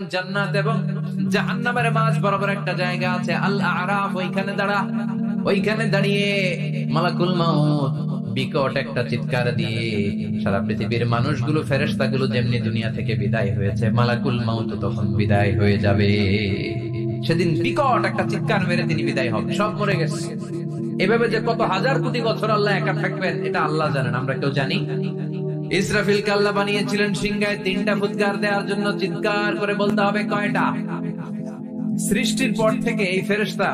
জান্নাত এবং জাহান্নামের মাঝ বরাবর একটা জায়গা আছে আল আরাফ, ওইখানে দাঁড়িয়ে মালাকুল মাউত বিকট একটা চিৎকার দিয়ে সারা পৃথিবীর মানুষগুলো, ফেরেশতাগুলো যেমনি দুনিয়া থেকে বিদায় হয়েছে, মালাকুল মাউত তখন বিদায় হয়ে যাবে। সেদিন বিকট একটা চিৎকার মেরে তিনি বিদায় হবেন, সব মরে গেছে। এভাবে যে কত হাজার কোটি বছর আল্লাহ একা থাকবেন এটা আল্লাহ জানেন, আমরা কেউ জানি। ইসরাফিলকে আল্লাহ বানিয়েছিলেন সিংহায় 3টা ফুৎকার দেওয়ার জন্য। চিৎকার করে বলতে হবে কয়টা? সৃষ্টির পর থেকে এই ফেরেশতা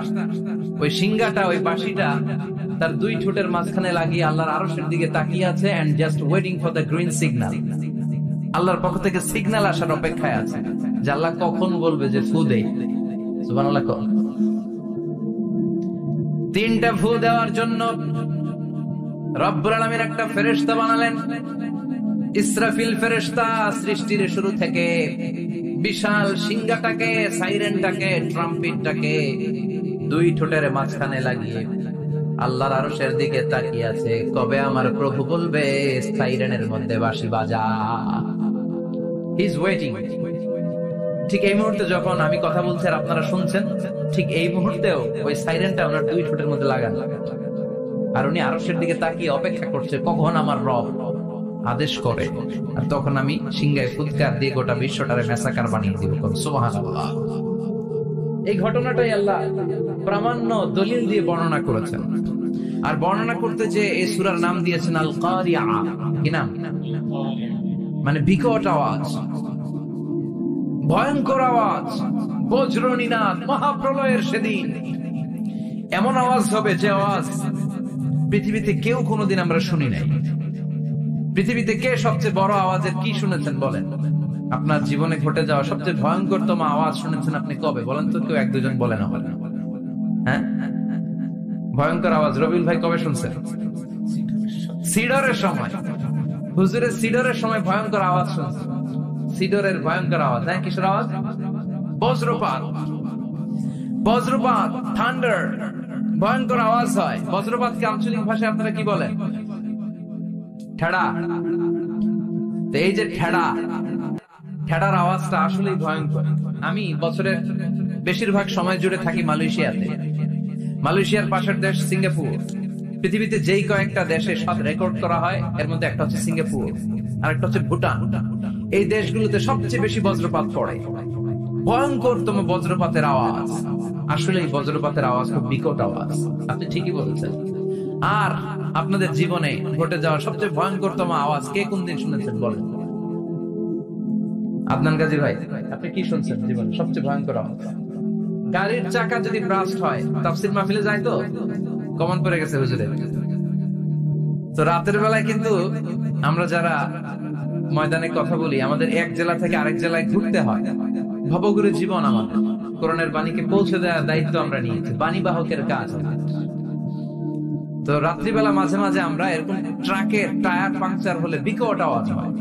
ওই সিংহাটা, ওই বাঁশিটা তার 2 ঠোঁটের মাঝখানে লাগিয়ে আল্লাহর আরশের দিকে তাকিয়ে আছে and just waiting for the green signal. আল্লাহর পক্ষ থেকে সিগন্যাল আসার অপেক্ষায় আছে যে আল্লাহ কখন বলবে যে ফু দেই। সুবহানাল্লাহ। 3টা ফু দেওয়ার জন্য রব্বুল আলামিন একটা ফেরেশতা বানালেন, ইসরাফিল ফেরেশতা। সৃষ্টির শুরু থেকে বিশাল সিংহাটাকে, সাইরেনটাকে, ট্রাম্পেটটাকে 2 ঠোঁটের মাঝখানে লাগিয়ে আল্লাহর আরশের দিকে তাকিয়ে আছে, কবে আমার প্রভু বলবে সাইরেনের মধ্যে বাঁশি বাজা। He is waiting. ঠিক এই মুহূর্তে যখন আমি কথা বলছি আর আপনারা শুনছেন, ঠিক এই মুহূর্তেও ওই সাইরেনটা ওনার 2 ঠোঁটের মধ্যে লাগানো, আর উনি আরশের দিকে তাকিয়ে অপেক্ষা করছে কখন আমার রব আদেশ করে, আর তখন আমি সিংহায় ফুৎকার দিয়ে গোটা বিশ্বটারে মেসাকার বানিয়ে দিব। সুবহানাল্লাহ। এই ঘটনাটাই আল্লাহ প্রামাণ্য দলিল দিয়ে বর্ণনা করেছেন। আর বর্ণনা করতে যে এই সূরার নাম দিয়েছেন আল কারিয়া। কি নাম? মানে বিকট আওয়াজ, ভয়ঙ্কর আওয়াজ, বজ্রনিনাদ, মহাপ্রলয়ের সেদিন এমন আওয়াজ হবে যে আওয়াজ পৃথিবীতে কেউ কোনোদিন আমরা শুনি নাই। পৃথিবীতে কে সবচেয়ে বড় আওয়াজের কি শুনেছেন বলেন? আপনার জীবনে ঘটে যাওয়া সবচেয়ে ভয়ঙ্করতম আওয়াজ শুনেছেন আপনি কবে বলেন তো? কেউ 1-2 জন বলেন আমার। হ্যাঁ, ভয়ঙ্কর আওয়াজ রবিউল ভাই কবে শুনছেন? সিডরের সময়। হুজুরের সিডরের সময় ভয়ঙ্কর আওয়াজ শুনছেন। সিডরের ভয়ঙ্কর আওয়াজ। হ্যাঁ, কিসের আওয়াজ? বজ্রপাত। বজ্রপাত, থান্ডার, ভয়ঙ্কর আওয়াজ হয়। বজ্রপাতকে আঞ্চলিক ভাষায় আপনারা কি বলেন? ঠেড়া। এই যে ঠেড়ার আওয়াজটা আসলেই ভয়ঙ্কর। আমি বছরের বেশিরভাগ সময় জুড়ে থাকি মালয়েশিয়াতে। মালয়েশিয়ার পাশের দেশ সিঙ্গাপুর। পৃথিবীতে যেই কয়েকটা দেশে স্বাদ রেকর্ড করা হয় এর মধ্যে একটা হচ্ছে সিঙ্গাপুর, আর একটা হচ্ছে ভুটান। এই দেশগুলোতে সবচেয়ে বেশি বজ্রপাত পড়ে। ভয়ঙ্করতম বজ্রপাতের আওয়াজ। আসলে এই বজ্রপাতের আওয়াজ খুব বিকট আওয়াজ, আপনি ঠিকই বলেছেন। আর আপনাদের জীবনে ঘটে যাওয়া সবচেয়ে ভয়ঙ্করতম আওয়াজ কে কোন দিন শুনেছেন বলেন? আদনান গাজী ভাই, আপনি কি শুনছেন জীবনে সবচেয়ে ভয়ঙ্কর আওয়াজ? গাড়ির চাকা যদি ব্রাস্ট হয়, তাফসীর মাহফিলে যায় তো কমন পড়ে গেছে হুজুরের। তো রাতের বেলায় কিন্তু আমরা যারা ময়দানে কথা বলি, আমাদের এক জেলা থেকে আরেক জেলায় ঘুরতে হয়। ভবঘুরে জীবন আমাদের। কোরআনের বাণীকে পৌঁছে দেওয়ার দায়িত্ব আমরা নিয়েছি, বাণী বাহকের কাজ। তো রাত্রিবেলা মাঝে মাঝে আমরা এরকম ট্রাকের টায়ার পাংচার হলে বিকট আওয়াজ হয়,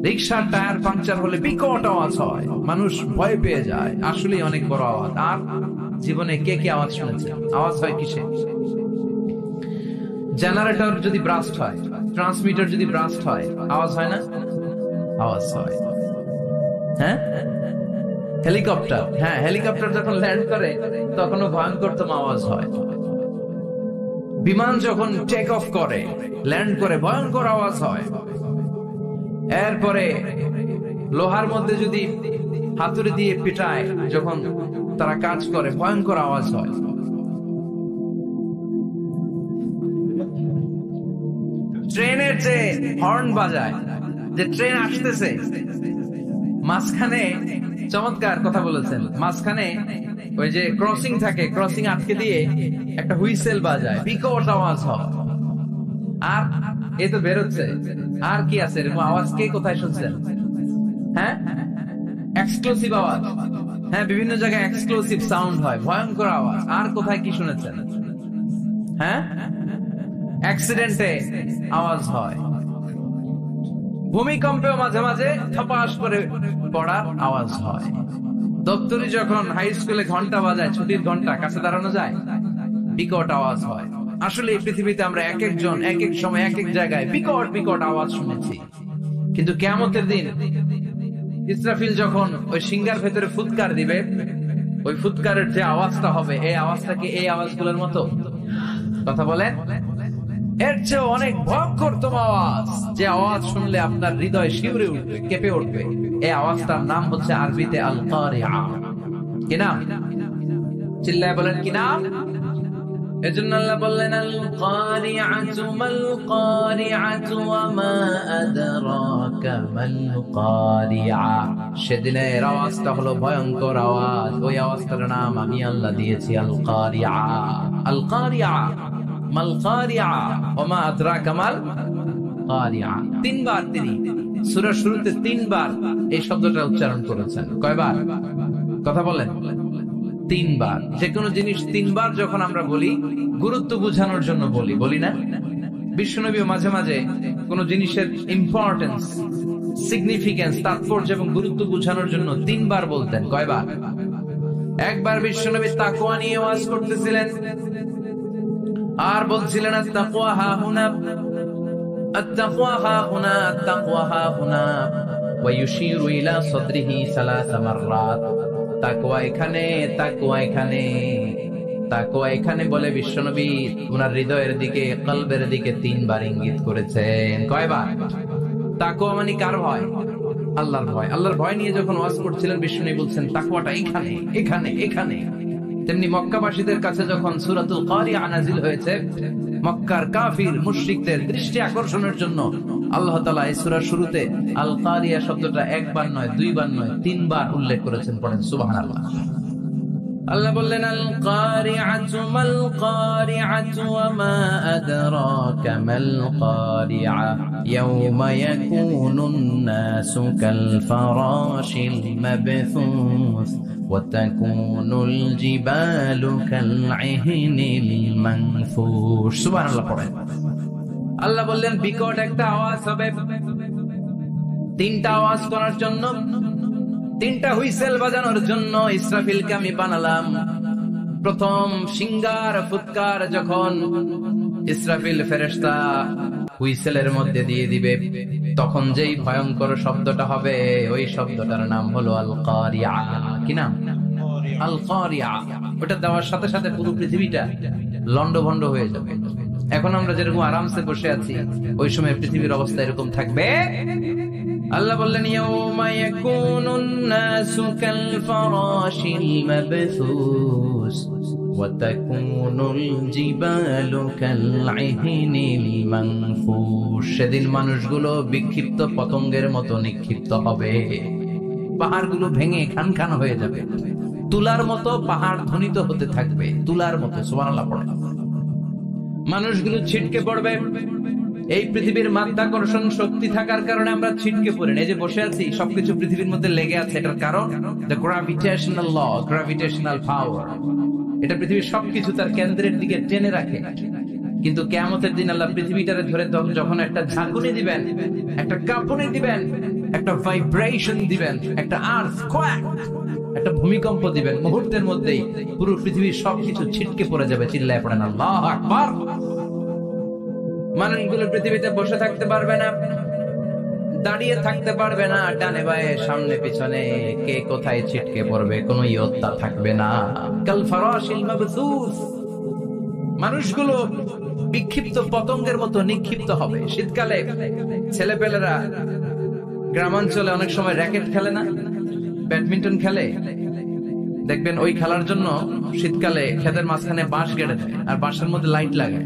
রিক্সার টায়ার পাংচার হলে বিকট আওয়াজ হয়, মানুষ ভয় পেয়ে যায়। আসলে অনেক বড় আওয়াজ। আর জীবনে কে কে আওয়াজ শুনেছে? আওয়াজ হয় কিসে? জেনারেটর যদি ব্রাস্ট হয়, ট্রান্সমিটার যদি ব্রাস্ট হয়, আওয়াজ হয় না? আওয়াজ হয়। হ্যাঁ, হেলিকপ্টার। হ্যাঁ, হেলিকপ্টার যখন ল্যান্ড করে তখনও ভয়ঙ্করতম আওয়াজ হয়। বিমান যখন টেক অফ করে, ল্যান্ড করে, ভয়ঙ্কর আওয়াজ হয়। এরপরে লোহার মধ্যে যদি হাতুড়ি দিয়ে পিটায় যখন তারা কাজ করে, ভয়ঙ্কর আওয়াজ হয়। ট্রেনের যে হর্ন বাজায়, যে ট্রেন আসতেছে, মাঝখানে চমৎকার কথা বলেছেন, মাঝখানে ওই যে ক্রসিং থাকে, ক্রসিং আটকে দিয়ে একটা হুইসেল বাজায়, বিকট আওয়াজ হয়। আর এই তো বেরোচ্ছে। আর কি আছে এরকম আওয়াজ? কে কোথায় শুনছেন? হ্যাঁ, এক্সক্লুসিভ আওয়াজ। হ্যাঁ, বিভিন্ন জায়গায় এক্সক্লুসিভ সাউন্ড হয়, ভয়ঙ্কর আওয়াজ। আর কোথায় কি শুনেছেন? হ্যাঁ, অ্যাক্সিডেন্টে আওয়াজ হয়। ভূমিকম্পেও মাঝে মাঝে থপাস করে পড়ার আওয়াজ হয়। দপ্তরি যখন হাই স্কুলে ঘন্টা বাজায়, ছুটির ঘন্টা, কাছে দাঁড়ানো যায়, বিকট আওয়াজ হয়। আসলে এই পৃথিবীতে আমরা এক একজন এক এক সময় এক এক জায়গায় বিকট বিকট আওয়াজ শুনেছি। কিন্তু কিয়ামতের দিন ইসরাফিল যখন ওই সিংহার ভেতরে ফুৎকার দিবে, ওই ফুৎকারের যে আওয়াজটা হবে, এই আওয়াজটা কি এই আওয়াজগুলোর মতো? কথা বলেন। এর চেয়ে অনেক ভয়ঙ্করতম আওয়াজ, যে আওয়াজ শুনলে আপনার হৃদয় শিউরে উঠবে, কেঁপে উঠবে, এই আওয়াজটার নাম হচ্ছে আরবিতে আল কারিআ। কি নাম? চিল্লায় বলেন কি নাম? এজন্য আল্লাহ বললেন আল কারিআতু মাল কারিআতু ওয়া মা আদরাকা মাল কারিআ। সেদিনের আওয়াজটা হলো ভয়ঙ্কর আওয়াজ, ওই আওয়াজটার নাম আমি আল্লাহ দিয়েছি আল কারিআ। আল কারিআ মাল কারিআ ওয়া মা আদরাকা মাল কারিআ। তিনবার তিনি সূরার শুরুতে তিনবার এই শব্দটা উচ্চারণ করেছেন। কয়বার? কথা বলেন। তিনবার। যে কোনো জিনিস তিনবার যখন আমরা বলি, গুরুত্ব বোঝানোর জন্য বলি না? বিশ্বনবী মাঝে মাঝে কোন জিনিসের ইম্পর্টেন্স, সিগনিফিকেন্স, তাৎপর্য এবং গুরুত্ব বোঝানোর জন্য তিনবার বলতেন। কয়বার? একবার বিশ্বনবী তাকওয়া নিয়ে ওয়াজ করতেছিলেন আর বলছিলেন আত-তাকওয়া হাহুনা, আত-তাকওয়া হাহুনা, আত-তাকওয়া হাহুনা, ওয়া ইউশিরু ইলা সাদরিহি সালাসা মাররাত। তাকওয়া এখানে, তাকওয়া এখানে, তাকওয়া এখানে বলে বিশ্বনবী ওনার হৃদয়ের দিকে, কলবের দিকে তিনবার ইঙ্গিত করেছেন। কয়বার? তাকওয়া মানে কার ভয়? আল্লাহর ভয়। আল্লাহর ভয় নিয়ে যখন ওয়াজ করছিলেন বিশ্বনবী বলছেন তাকওয়াটা এখানে, এখানে, এখানে। তেমনি মক্কাবাসীদের কাছে যখন সূরাতুল কারিআ নাযিল হয়েছে, মক্কার কাফির মুশরিকদের দৃষ্টি আকর্ষণের জন্য আল্লাহ তাআলা এই সূরার শুরুতে আল কারিআ শব্দটা একবার নয়, দুইবার নয়, তিনবার উল্লেখ করেছেন। পড়েন সুবহানাল্লাহ। আল্লাহ বললেন আল কারিআতু মাল কারিআতু ওয়া মা আদরাকা মাল কারিআ ইয়াওমা ইয়াকুনুন নাসু কাল ফারাশিল মাবথুস ওয়া তাকুনুল জিবালু কাল ইহনিল মানফুশ। সুবহানাল্লাহ পড়েন। আল্লাহ বললেন বিকট একটা আওয়াজ হবে, তিনটা আওয়াজ করার জন্য, তিনটা হুইসেল বাজানোর জন্য ইসরাফিলকে আমি বানালাম। প্রথম সিংগার ফুৎকার যখন ইসরাফিল ফেরেশতা হুইসেলের মধ্যে দিয়ে দিবে, তখন যেই ভয়ঙ্কর শব্দটা হবে, ওই শব্দটার নাম হলো আল কারিআ। কি নাম? আল কারিআ। ওটা দেওয়ার সাথে সাথে পুরো পৃথিবীটা লন্ডভন্ড হয়ে যাবে। এখন আমরা যেরকম আরামসে বসে আছি, ওই সময় পৃথিবীর অবস্থা এরকম থাকবে। আল্লাহ বললেন ইয়াউমা ইয়াকুনুন নাসু কাল ফারাশিল মাবথুস ওয়া তাকুনুল জিবালু কাল ইহনিল মানফুশ। সেদিন মানুষগুলো বিক্ষিপ্ত পতঙ্গের মতো নিক্ষিপ্ত হবে, পাহাড়গুলো ভেঙে খান খান হয়ে যাবে, তুলার মতো পাহাড় ধ্বনিত হতে থাকবে, তুলার মতো। সুবহানাল্লাহ পড়ে। মানুষগুলো ছিটকে পড়বে। এই পৃথিবীর মাধ্যাকর্ষণ শক্তি থাকার কারণে আমরা ছিটকে পড়ি না। এই যে বসে আছি, সবকিছু পৃথিবীর মধ্যে লেগে আছে। এটার কারণ দ্য গ্র্যাভিটেশনাল ল, গ্র্যাভিটেশনাল পাওয়ার। এটা পৃথিবীর সবকিছু তার কেন্দ্রের দিকে টেনে রাখে। কিন্তু কিয়ামতের দিন আল্লাহ পৃথিবীটারে ধরে যখন একটা ঝাঁকুনি দিবেন, একটা কাঁপুনি দিবেন, একটা ভাইব্রেশন দিবেন, একটা আর্থকোয়েক, একটা ভূমিকম্প দিবেন, মুহূর্তের মধ্যেই পুরো পৃথিবীর সবকিছু ছিটকে পড়ে যাবে। চিল্লায় পড়েন আল্লাহু আকবার। মানুষগুলো পৃথিবীতে বসে থাকতে পারবে না, দাঁড়িয়ে থাকতে পারবে না, ডানে বায়ে সামনে পিছনে কে কোথায় ছিটকে পড়বে কোনো ইয়ত্তা থাকবে না। কাল ফারাশিল মাবথুস। মানুষগুলো বিক্ষিপ্ত পতঙ্গের মতো নিক্ষিপ্ত হবে। শীতকালে ছেলেপেলেরা গ্রামাঞ্চলে অনেক সময় র্যাকেট খেলে না, ব্যাডমিন্টন খেলে, দেখবেন ওই খেলার জন্য শীতকালে ক্ষেতের মাঝখানে বাঁশ গেড়ে দেয় আর বাঁশের মধ্যে লাইট লাগে।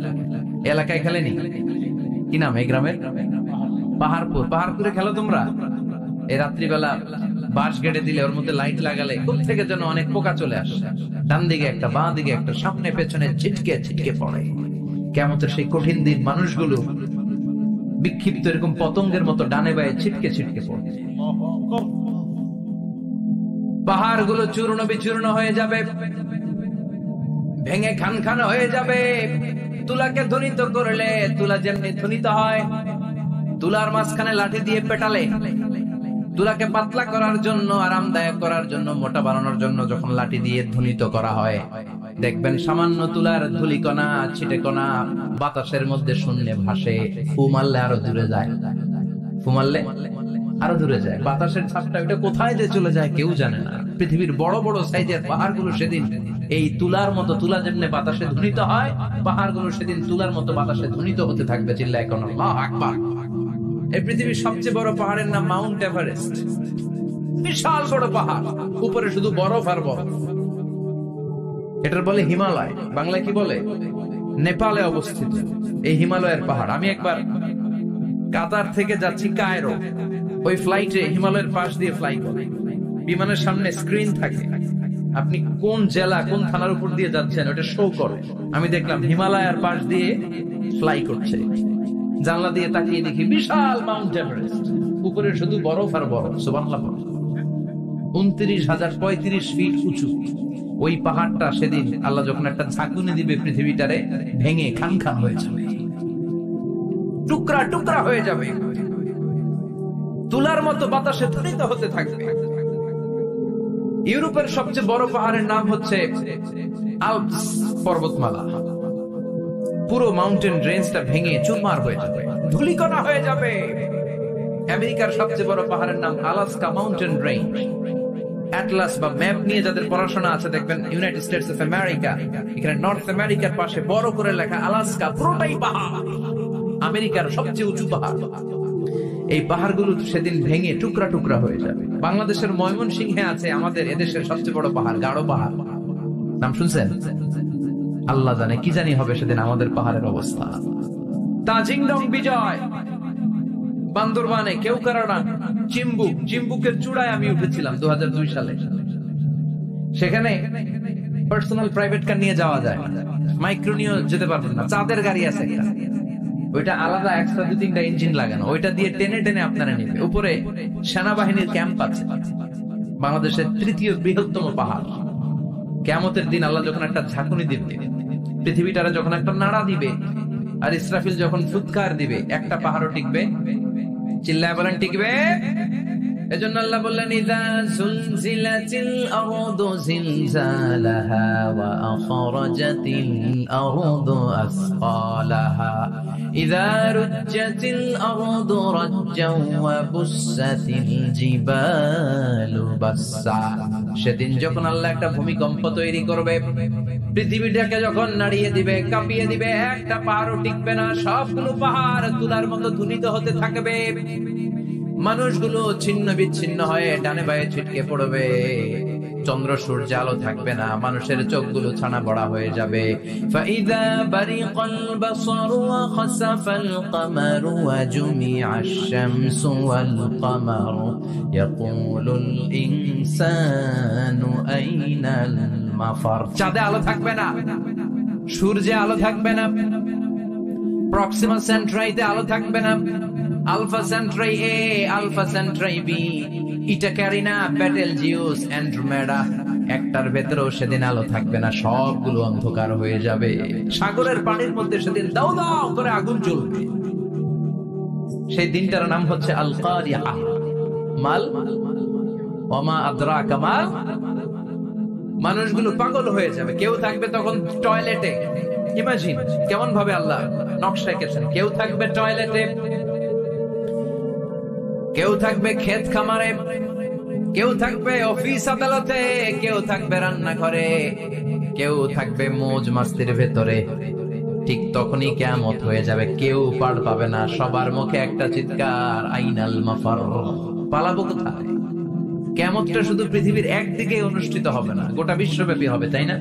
এলাকায় খেলেনি? কি নাম এই গ্রামের? পাহাড়পুর। পাহাড়পুরে খেলো তোমরা? এই রাত্রিবেলা বাঁশ গেড়ে দিলে ওর মধ্যে লাইট লাগালে কোথা থেকে যেন অনেক পোকা চলে আসে, ডান দিকে একটা, বাঁ দিকে একটা, সামনে পেছনে ছিটকে ছিটকে পড়ে। কিয়ামতের সেই কঠিন দিন মানুষগুলো বিক্ষিপ্ত এরকম পতঙ্গের মতো ডানে বায়ে ছিটকে ছিটকে পড়ে। পাহাড়গুলো চূর্ণ বিচূর্ণ হয়ে যাবে, ভেঙে খান খান হয়ে যাবে। তুলাকে ধ্বনিত করলে তুলা যেমনি ধ্বনিত হয়, তুলার মাঝখানে লাঠি দিয়ে পেটালে, তুলাকে পাতলা করার জন্য, আরামদায়ক করার জন্য, মোটা বানানোর জন্য যখন লাঠি দিয়ে ধ্বনিত করা হয়, দেখবেন সামান্য তুলার ধুলিকণা, ছিটেকণা বাতাসের মধ্যে শূন্যে ভাসে। ফু মারলে আরো দূরে যায়, ফু মারলে আরো দূরে যায়, বাতাসের ছাপটা ওটা কোথায় যে চলে যায় কেউ জানে না। পৃথিবীর বড় বড় সাইজের পাহাড়গুলো সেদিন এই তুলার মতো, তুলা যেমনি বাতাসে ধ্বনিত হয়, পাহাড়গুলো সেদিন তুলার মতো বাতাসে ধ্বনিত হতে থাকবে। চিল্লায় কোন আল্লাহু আকবার। এই পৃথিবীর সবচেয়ে বড় পাহাড়ের নাম মাউন্ট এভারেস্ট। বিশাল বড় পাহাড়, উপরে শুধু বরফ আর বরফ। এটার বলে হিমালয়, বাংলায় কি বলে? নেপালে অবস্থিত এই হিমালয়ের পাহাড়। আমি একবার কাতার থেকে যাচ্ছি কায়রো, ওই ফ্লাইটে হিমালয়ের পাশ দিয়ে ফ্লাই করে, বিমানের সামনে স্ক্রিন থাকে, আপনি কোন জেলা কোন থানার উপর দিয়ে যাচ্ছেন ওটা শো করে। আমি দেখলাম হিমালয়ের পাশ দিয়ে ফ্লাই করছে, জানলা দিয়ে তাকিয়ে দেখি বিশাল মাউন্ট এভারেস্ট, উপরে শুধু বরফ আর বরফ। সুবহানাল্লাহ। 29,035 ফিট উঁচু ওই পাহাড়টা সেদিন আল্লাহ যখন একটা ঝাঁকুনি দিবে, পৃথিবীটারে ভেঙে খান খান হয়ে যাবে, টুকরা টুকরা হয়ে যাবে, তুলার মতো বাতাসে ধ্বনিত হতে থাকবে। ইউরোপের সবচেয়ে বড় পাহাড়ের নাম হচ্ছে আল্পস পর্বতমালা। পুরো মাউন্টেন রেঞ্জটা ভেঙে চুরমার হয়ে যাবে, ধূলিকণা হয়ে যাবে। আমেরিকার সবচেয়ে বড় পাহাড়ের নাম আলাস্কা মাউন্টেন রেঞ্জ। অ্যাটলাস বা ম্যাপ নিয়ে যাদের পড়াশোনা আছে দেখবেন ইউনাইটেড স্টেটস অফ আমেরিকা, এখানে নর্থ আমেরিকার পাশে বড় করে লেখা আলাস্কা, পুরোটাই পাহাড়, আমেরিকার সবচেয়ে উঁচু পাহাড়। এই পাহাড়গুলো সেদিন ভেঙে টুকরা টুকরা হয়ে যাবে। বাংলাদেশের ময়মনসিংহে আছে আমাদের এদেশের সবচেয়ে বড় পাহাড়, গাঢ় পাহাড়, নাম শুনছেন? আল্লাহ জানে কি জানি হবে সেদিন আমাদের পাহাড়ের অবস্থা। তাজিংডং বিজয়, বান্দরবানে কেওক্রাডা, চিম্বুকের চূড়ায় আমি উঠেছিলাম 2002 সালে। সেখানে পার্সোনাল প্রাইভেট কার নিয়ে যাওয়া যায়, মাইক্রো নিয়ে যেতে পারবেন না। চাঁদের গাড়ি আছে একটা, ওইটা আলাদা এক্সট্রা 2-3টা ইঞ্জিন লাগানো, ওইটা দিয়ে টেনে টেনে আপনারা নেবে। উপরে সেনাবাহিনীর ক্যাম্প আছে। বাংলাদেশের 3য় বৃহত্তম পাহাড়। কিয়ামতের দিন আল্লাহ যখন একটা ঝাঁকুনি দিবে, পৃথিবীটারে যখন একটা নাড়া দিবে, আর ইসরাফিল যখন ফুৎকার দিবে, একটা পাহাড়ও টিকবে। চিল্লায় বলেন টিকবে? এজন্য আল্লাহ বললেন ইযা যুলজিলাতিল আরদু জিলজালাহা ওয়া আখরাজাতিল আরদু আসকালাহা ইযা রুজ্জাতিল আরদু রাজ্জাও ওয়া বুসাতিল জিবালু বাসসা। সেদিন যখন আল্লাহ একটা ভূমিকম্প তৈরি করবে, পৃথিবীটাকে যখন নাড়িয়ে দিবে, কাঁপিয়ে দিবে, একটা পাহাড়ও টিকবে না, সবগুলো পাহাড় তুলার মতো ধ্বনিত হতে থাকবে। মানুষগুলো ছিন্ন বিচ্ছিন্ন হয়ে ডানে বায়ে ছিটকে পড়বে, চন্দ্র সূর্য আলো থাকবে না, মানুষের চোখগুলো ছানা বড়া হয়ে যাবে। ফাইযা বারিকাল বাসারু ওয়া খাসাফাল কামারু ওয়া জুমিআশ শামসু ওয়াল কামারু ইয়াকুলুল ইনসানু আইনাল মাফার। চাঁদে আলো থাকবে না, সূর্যে আলো থাকবে না, প্রক্সিমা সেন্ট্রাইতে আলো থাকবে না, আলফা সেন্ট্রাই এ, আলফা সেন্ট্রাই বি, ইটা ক্যারিনা, বেটেলজিউস, অ্যান্ড্রোমেডা, একটার ভেতরেও সেদিন আলো থাকবে না, সবগুলো অন্ধকার হয়ে যাবে। সাগরের পানির মধ্যে সেদিন দাও দাও করে আগুন জ্বলবে। সেই দিনটার নাম হচ্ছে আল কারিআহ। মাল ওয়ামা আদরাকা মাল। মানুষগুলো পাগল হয়ে যাবে। কেউ থাকবে তখন টয়লেটে, ইমাজিন কেমন ভাবে আল্লাহ নকশা এঁকেছেন। কেউ থাকবে টয়লেটে, কেউ থাকবে ক্ষেত খামারে, কেউ থাকবে অফিস আদালতে, কেউ থাকবে রান্নাঘরে, কেউ থাকবে মৌজ মাস্তির ভেতরে। ঠিক তখনই কিয়ামত হয়ে যাবে, কেউ পার পাবে না, সবার মুখে একটা চিৎকার, আইনাল মাফার। পালাবো কোথায়? কিয়ামতটা শুধু পৃথিবীর একদিকে অনুষ্ঠিত হবে না, গোটা বিশ্বব্যাপী হবে, তাই না?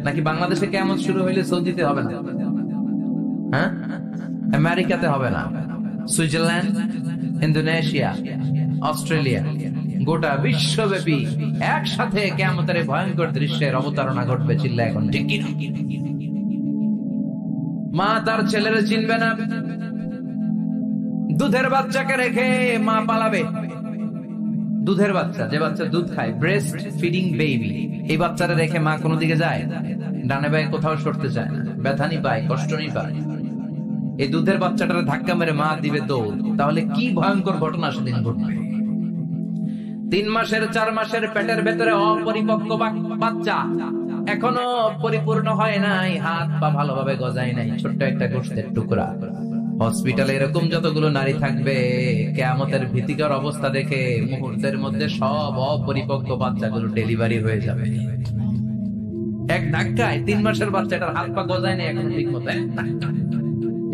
নাকি বাংলাদেশে কিয়ামত শুরু হইলে সৌদিতে হবে না? হ্যাঁ, আমেরিকাতে হবে না, সুইজারল্যান্ড, ইন্দোনেশিয়া, অস্ট্রেলিয়া, গোটা বিশ্বব্যাপী একসাথে কিয়ামতের ভয়ঙ্কর দৃশ্যের অবতারণা ঘটবে। চিল্লা এখন ঠিক কি? মা তার ছেলেরে চিনবে না, দুধের বাচ্চাকে রেখে মা পালাবে। দুধের বাচ্চা, যে বাচ্চা দুধ খায়, ব্রেস্ট ফিডিং বেবি, এই বাচ্চারা রেখে মা কোনো দিকে যায়? ডানে বায়ে কোথাও সরতে চায় না, ব্যথানি পায়, কষ্টনি পায়। এই দুধের বাচ্চাটার ধাক্কা মেরে মা দিবে দৌড়। তাহলে কি ভয়ঙ্কর ঘটনা সেদিন ঘটবে। 3 মাসের 4 মাসের পেটের ভেতরে অপরিপক্ক বাচ্চা, এখনো পরিপূর্ণ হয় নাই, হাত পা ভালোভাবে গজায় নাই, ছোট্ট একটা গোশতের টুকরা। হসপিটালে এরকম যতগুলো নারী থাকবে, কিয়ামতের ভীতিকর অবস্থা দেখে মুহূর্তের মধ্যে সব অপরিপক্ক বাচ্চাগুলো ডেলিভারি হয়ে যাবে। এক ধাক্কায় 3 মাসের বাচ্চাটার হাত পা গজায় না এখন ঠিক মতো,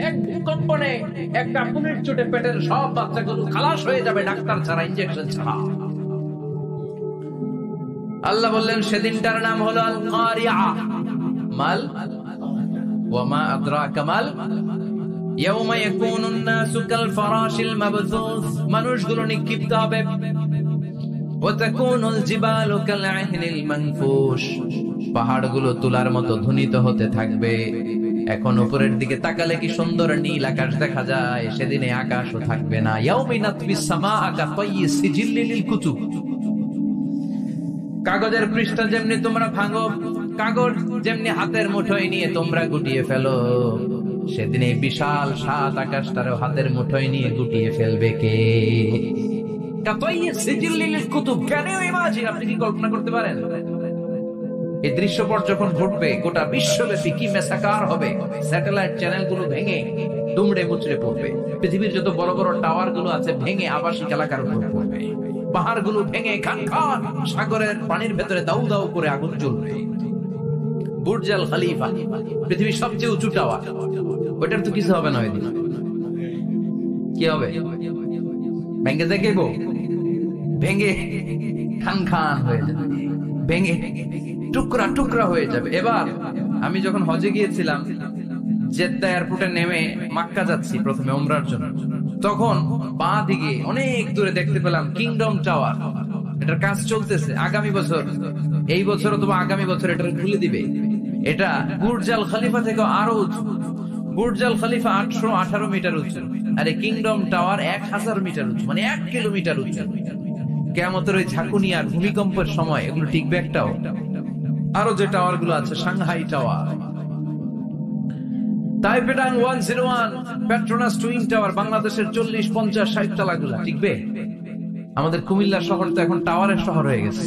এক ভূকম্পনে, এক কাপুনির চোটে পেটের সব বাচ্চাগুলো খালাস হয়ে যাবে ডাক্তার ছাড়া, ইনজেকশন ছাড়া। আল্লাহ বললেন সেদিনটার নাম হলো আল কারিয়া। মাল ওয়া মা আদরাকা মাল ইয়াউমা ইয়াকুনুন নাসু কাল ফারাশিল মাবথুস, মানুষগুলো নিক্ষিপ্ত হবে। ওয়া তাকুনুল জিবালু কাল আহিনিল মানফুশ, পাহাড়গুলো তুলার মতো ধ্বনিত হতে থাকবে। এখন উপরের দিকে তাকালে কি সুন্দর নীল আকাশ দেখা যায়, সেদিনে আকাশও থাকবে না। ইয়াউমিন নাতবিস সামাআ কাতাইয়িস সিজিল্লিল কুতুব, কাগজের পৃষ্ঠা যেমনি তোমরা ভাঙো, কাগজ যেমনি হাতের মুঠোয় নিয়ে তোমরা গুটিয়ে ফেলো, সেদিন এই বিশাল সাত আকাশটারও হাতের মুঠোয় নিয়ে গুটিয়ে ফেলবে কে? কাতাইয়িস সিজিল্লিল কুতুব, ক্যান ইউ ইমাজিন? আপনি কি কল্পনা করতে পারেন এই দৃশ্যপট যখন ঘটবে গোটা বিশ্বব্যাপী কি মেসাকার হবে? স্যাটেলাইট চ্যানেলগুলো ভেঙে দুমড়ে মুচড়ে পড়বে, পৃথিবীর যত বড় বড় টাওয়ার গুলো আছে ভেঙে আবাসিক এলাকার উপর পড়বে, পাহাড়গুলো ভেঙে খান খান সাগরের পানির ভেতরে দাউ দাউ করে আগুন জ্বলবে। বুর্জ আল খলিফা পৃথিবীর সবচেয়ে উঁচু টাওয়ার, ওইটার তো কিছু হবে না, ওই দিন কি হবে? ভেঙে দেখে গো, ভেঙে খান খান হয়ে যাবে, ভেঙে টুকরা টুকরা হয়ে যাবে। এবার আমি যখন হজে গিয়েছিলাম, জেদ্দা এয়ারপোর্টে নেমে মক্কা যাচ্ছি প্রথমে উমরার জন্য, তখন বাঁ দিকে অনেক দূরে দেখতে পেলাম কিংডম টাওয়ার। এটার কাজ চলতেছে, আগামী বছর, এই বছর অথবা আগামী বছর এটা খুলে দিবে। এটা বুর্জ আল খলিফা থেকে আরো উঁচু। বুর্জ আল খলিফা 818 মিটার উঁচু, আর এই কিংডম টাওয়ার 1000 মিটার উঁচু, মানে 1 কিলোমিটার উঁচু। কিয়ামতের ওই ঝাঁকুনি আর ভূমিকম্পের সময় এগুলো টিকবে একটাও? আরো যে টাওয়ার গুলো আছে, সাংহাই টাওয়ার, তাইপেডাং 101, পেট্রোনাস টুইন টাওয়ার, বাংলাদেশের 40, 50, 60 তলাগুলা টিকবে? আমাদের কুমিল্লা শহর তো এখন টাওয়ারের শহর হয়ে গেছে।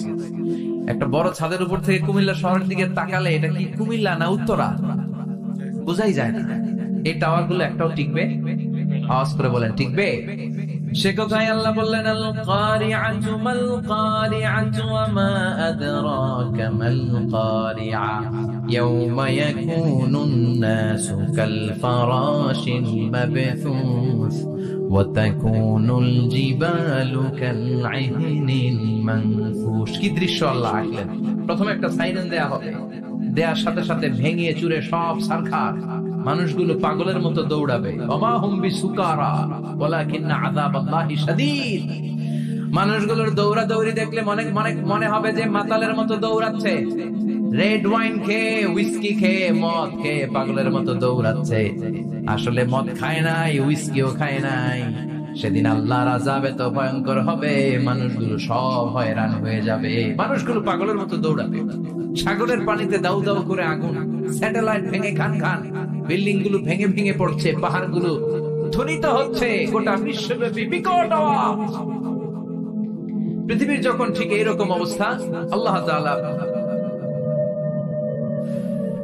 একটা বড় ছাদের উপর থেকে কুমিল্লা শহরের দিকে তাকালে এটা কি কুমিল্লা না উত্তরা বোঝাই যায় না। এই টাওয়ার গুলো একটাও টিকবে? আওয়াজ করে বলেন টিকবে? সে কথাই আল্লাহ বললেন আল কারিআতু মাল কারিআতু ওয়া মা আদরাকা মাল কারিআ ইয়াওমা ইয়াকুনুন নাসু কাল ফারাশিল মাবথুস ওয়া তাকুনুল জিবালু কাল আহিনিল মানফুশ। কি দৃশ্য আল্লাহ আঁকলেন! প্রথমে একটা সাইরেন দেয়া হবে, দেয়ার সাথে সাথে ভেঙে চুরে সব সারখার, মানুষগুলো পাগলের মতো দৌড়াবে। ওমা হুম বিসুকারা ওয়ালাকিন্না আযাবাল্লাহি শাদীদ। মানুষগুলোর দৌড়াদৌড়ি দেখলে মনে হবে যে মাতালের মতো দৌড়াচ্ছে, রেড ওয়াইন খেয়ে, হুইস্কি খেয়ে, মদ খেয়ে পাগলের মতো দৌড়াচ্ছে। আসলে মদ খায় নাই, হুইস্কিও খায় নাই। সেদিন আল্লাহর আযাব এত ভয়ঙ্কর হবে, মানুষগুলো সব হয়রান হয়ে যাবে, মানুষগুলো পাগলের মতো দৌড়াবে। সাগরের পানিতে দাউ দাউ করে আগুন, স্যাটেলাইট ভেঙে খান খান, বিল্ডিং গুলো ভেঙে ভেঙে পড়ছে, পাহাড় গুলো ধ্বনিত হচ্ছে, গোটা বিশ্বব্যাপী বিকট আওয়াজ। পৃথিবীর যখন ঠিক এইরকম অবস্থা, আল্লাহ তাআলা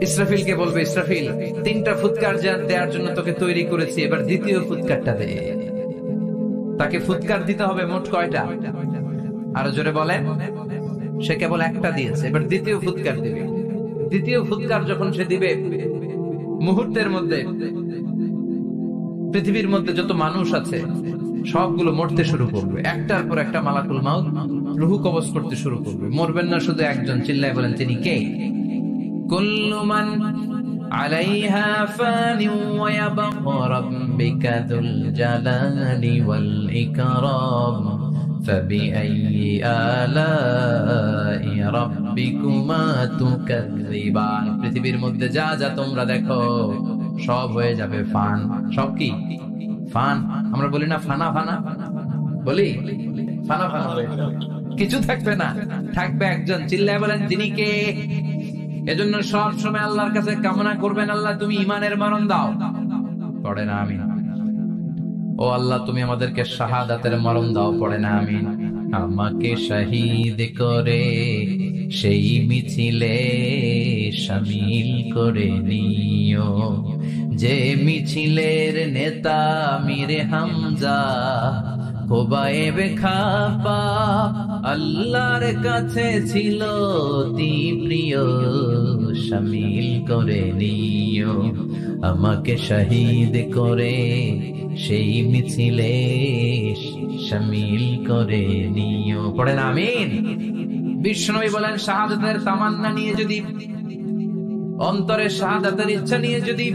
ইসরাফিলকে বলবে, ইসরাফিল 3টা ফুৎকার দেওয়ার জন্য তোকে তৈরি করেছি, এবার দ্বিতীয় ফুৎকারটা দে। তাকে ফুৎকার দিতে হবে মোট কয়টা? আরো জোরে বলেন। সে কেবল একটা দিয়েছে, এবার দ্বিতীয় ফুৎকার দিবে। দ্বিতীয় ফুৎকার যখন সে দিবে, মুহূর্তের মধ্যে পৃথিবীর মধ্যে যত মানুষ আছে সবগুলো মরতে শুরু করবে, একটার পর একটা মালাকুল মাউত রুহু কবজ করতে শুরু করবে। মরবেন না শুধু একজন, চিল্লায় বলেন তিনি কে? কুল্লু মান আলাইহা ফানি ওয়া ইয়াবকা রাব্বিকা যুল জালালি ওয়াল ইকরাম ফাবিআইয়ি আলাই রাব্বিকুমা তুকাযযিবান। পৃথিবীর মধ্যে যা যা তোমরা দেখো সব হয়ে যাবে ফান। সব কি ফান? আমরা বলি না ফানা ফানা, বলি ফানা ফানা, কিছু থাকবে না, থাকবে একজন। চিল্লায় বলেন তিনি কে? এজন্য সব সময় আল্লাহর কাছে কামনা করবেন, আল্লাহ তুমি ঈমানের মরণ দাও। পড়ে না আমিন। ও আল্লাহ তুমি আমাদেরকে শাহাদাতের মরণ দাও। পড়ে না আমিন। আমাকে শহীদ করে সেই মিছিলে শামিল করে নিও, যে মিছিলের নেতা মিরে হামজা খোবায়েবে খাপা আল্লাহর কাছে ছিল অতি প্রিয়, শামিল করে নিও আমাকে শহীদ করে সেই মিছিলে শামিল করে নিও। পড়েন আমিন। বিশ্বনবী বলেন শাহাদাতের তামান্না নিয়ে যদি, অন্তরে শাহাদাতের ইচ্ছা নিয়ে যদি,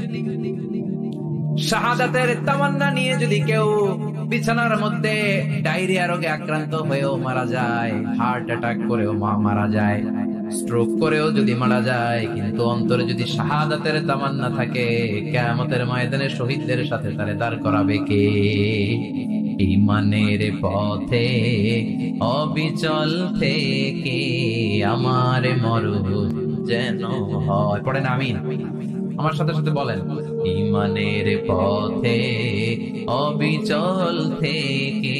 শাহাদাতের তামান্না নিয়ে যদি কেউ বিছানার মধ্যে ডায়রিয়া রোগে আক্রান্ত হয়েও মারা যায়, হার্ট অ্যাটাক করেও মারা যায়, স্ট্রোক করেও যদি মারা যায়, কিন্তু অন্তরে যদি শাহাদাতের তামান্না থাকে, কিয়ামতের ময়দানে শহীদদের সাথে তারে দাঁড় করাবে কে? ঈমানের পথে অবিচল থেকে আমার মরণ যেন হয়। পড়েন আমিন। আমার সাথে সাথে বলেন, ঈমানের পথে অবিচল থেকে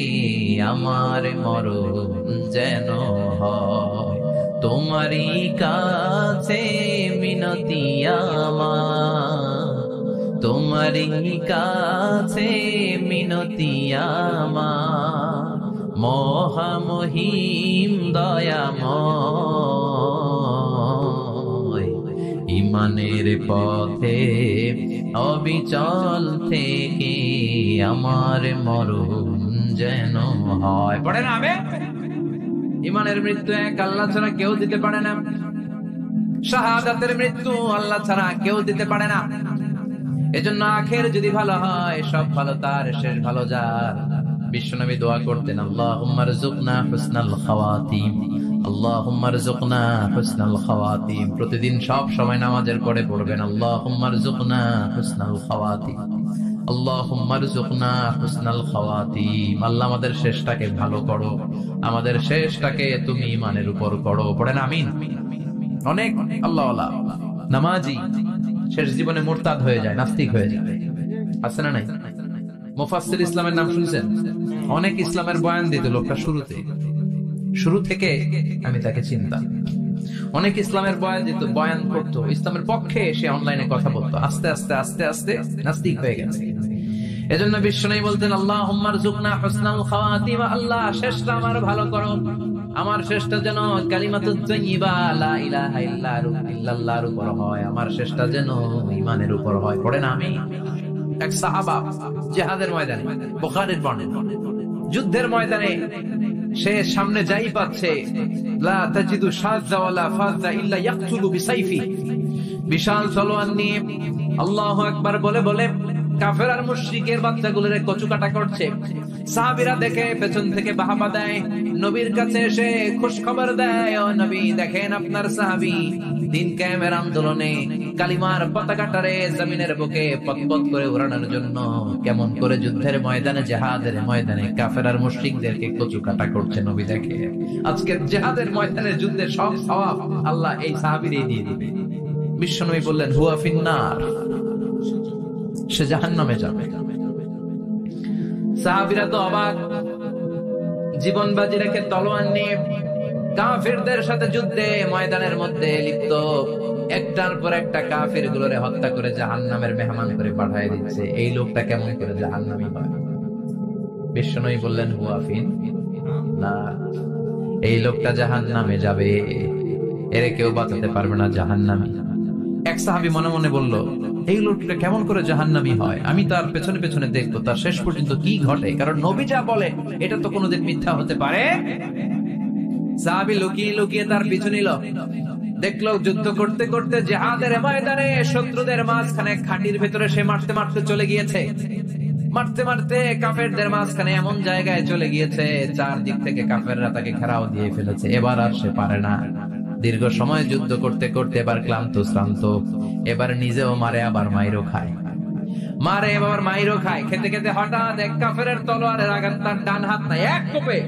আমার মরণ যেন হয়। তোমারই কাছে মিনতি আমার, তোমারই কাছে মিনতি আমার, মহামহিম দয়াময়। ঈমানের পথে অবিচল থেকে আমার মরণ যেন হয়। পড়ে না আবে? ঈমানের মৃত্যু এক আল্লাহ ছাড়া কেউ দিতে পারে না, শাহাদাতের মৃত্যু আল্লাহ ছাড়া কেউ দিতে পারে না। এজন্য আখের যদি ভালো হয়, সব ভালো তার, শেষ ভালো যার। বিশ্বনবী দোয়া করতেন, আল্লাহুম্মা রযুকনা হুসনাল খাওয়াতিম, আল্লাহুম্মা রযুকনা হুসনাল খাওয়াতিম। প্রতিদিন সব সময় নামাজের পরে পড়বেন, আল্লাহুম্মা রযুকনা হুসনাল খাওয়াতিম, আল্লাহুম্মা রযুকনা হুসনাল খাওয়াতিম। আল্লাহ আমাদের শেষটাকে ভালো করো, আমাদের শেষটাকে তুমি ঈমানের উপর করো। পড়েন আমিন। অনেক আল্লাহওয়ালা নামাজি শেষ জীবনে মুরতাদ হয়ে যায়, নাস্তিক হয়ে যায়, আছে না নাই? মুফাসসির ইসলামের নাম শুনছেন? অনেক ইসলামের বয়ান দিত লোকটা শুরু থেকে আমি তাকে চিনতাম। অনেক ইসলামের বয়ান দিত, বয়ান করতো, ইসলামের পক্ষে এসে অনলাইনে কথা বলতো। আস্তে আস্তে আস্তে আস্তে নাস্তিক হয়ে গেছে। এজন্য বিশ্বনবী বলতেন, আল্লাহুম্মা রযুকনা হুসনাল খাওয়াতিম, আল্লাহ শেষটা আমার ভালো করো, আমার শেষটা যেন কালিমাতুত তাইয়্যিবা লা ইলাহা ইল্লাল্লাহর উপর হয়, আমার শেষটা যেন ঈমানের উপর হয়। পড়েন আমিন। এক সাহাবা জিহাদের ময়দানে, বুখারীর বর্ণনা, যুদ্ধের ময়দানে সে সামনে যাই পাচ্ছে, লা তাজিদু শাযা ওয়ালা ফাযা ইল্লা ইয়াকতুলু বিসাইফি, বিশাল তলোয়ার নিয়ে আল্লাহু আকবার বলে বলে কাফের আর মুশরিকের বাচ্চাগুলোরে কচুকাটা করছে। সাহাবীরা দেখে পেছন থেকে বাহাবা দেয়, নবীর কাছে এসে খুশ খবর দেয়, ও নবী দেখেন আপনার সাহাবী দিন কায়েমের আন্দোলনে কালিমার পতাকাটারে জমিনের বুকে পতপত করে উড়ানোর জন্য কেমন করে যুদ্ধের ময়দানে, জিহাদের ময়দানে কাফের আর মুশরিকদেরকে কচুকাটা করছে। নবী দেখে আজকের জিহাদের ময়দানে যুদ্ধের সব সওয়াব আল্লাহ এই সাহাবীরই দিয়ে দিবে। বিশ্বনবী বললেন, হুয়া ফিন্নার, সে জাহান্নামে যাবে। সাহাবীরা তো অবাক, জীবন বাজি রেখে তলোয়ার নিয়ে কাফেরদের সাথে যুদ্ধে ময়দানের মধ্যে লিপ্ত, একটার পর একটা কাফের গুলোরে হত্যা করে জাহান্নামের মেহমান করে পাঠিয়ে দিচ্ছে। এই লোকটা কেমন করে জাহান্নামী হয়? বিশ্বনবী বললেন, হুয়া ফিন্নার, এই লোকটা জাহান্নামে যাবে, এর কেউ বাঁচাতে পারবে না, জাহান্নামী। এক সাহাবী মনে মনে বলল, এই লোকটা কেমন করে জাহান্নামী হয়? আমি তার পেছনে পেছনে দেখবো তার শেষ পর্যন্ত কি ঘটে, কারণ নবী যা বলে এটা তো কোনোদিন মিথ্যা হতে পারে। সাহাবী লুকিয়ে লুকিয়ে তার পিছু নিল, দেখলো যুদ্ধ করতে করতে জিহাদের ময়দানে শত্রুদের মাঝখানে খাঁটির ভেতরে সে মারতে মারতে চলে গিয়েছে, মারতে মারতে কাফেরদের মাঝখানে এমন জায়গায় চলে গিয়েছে চারদিক থেকে কাফেররা তাকে ঘেরাও দিয়ে ফেলেছে। এবার আর সে পারে না, দীর্ঘ সময় যুদ্ধ করতে করতে এবার ক্লান্ত শ্রান্ত, এবার নিজেও মারে আবার মাইরও খায়, মারে এবার মাইরও খায়। খেতে খেতে হঠাৎ এক কাফেরের তলোয়ারের আঘাত তার ডান হাত নাই, এক কোপে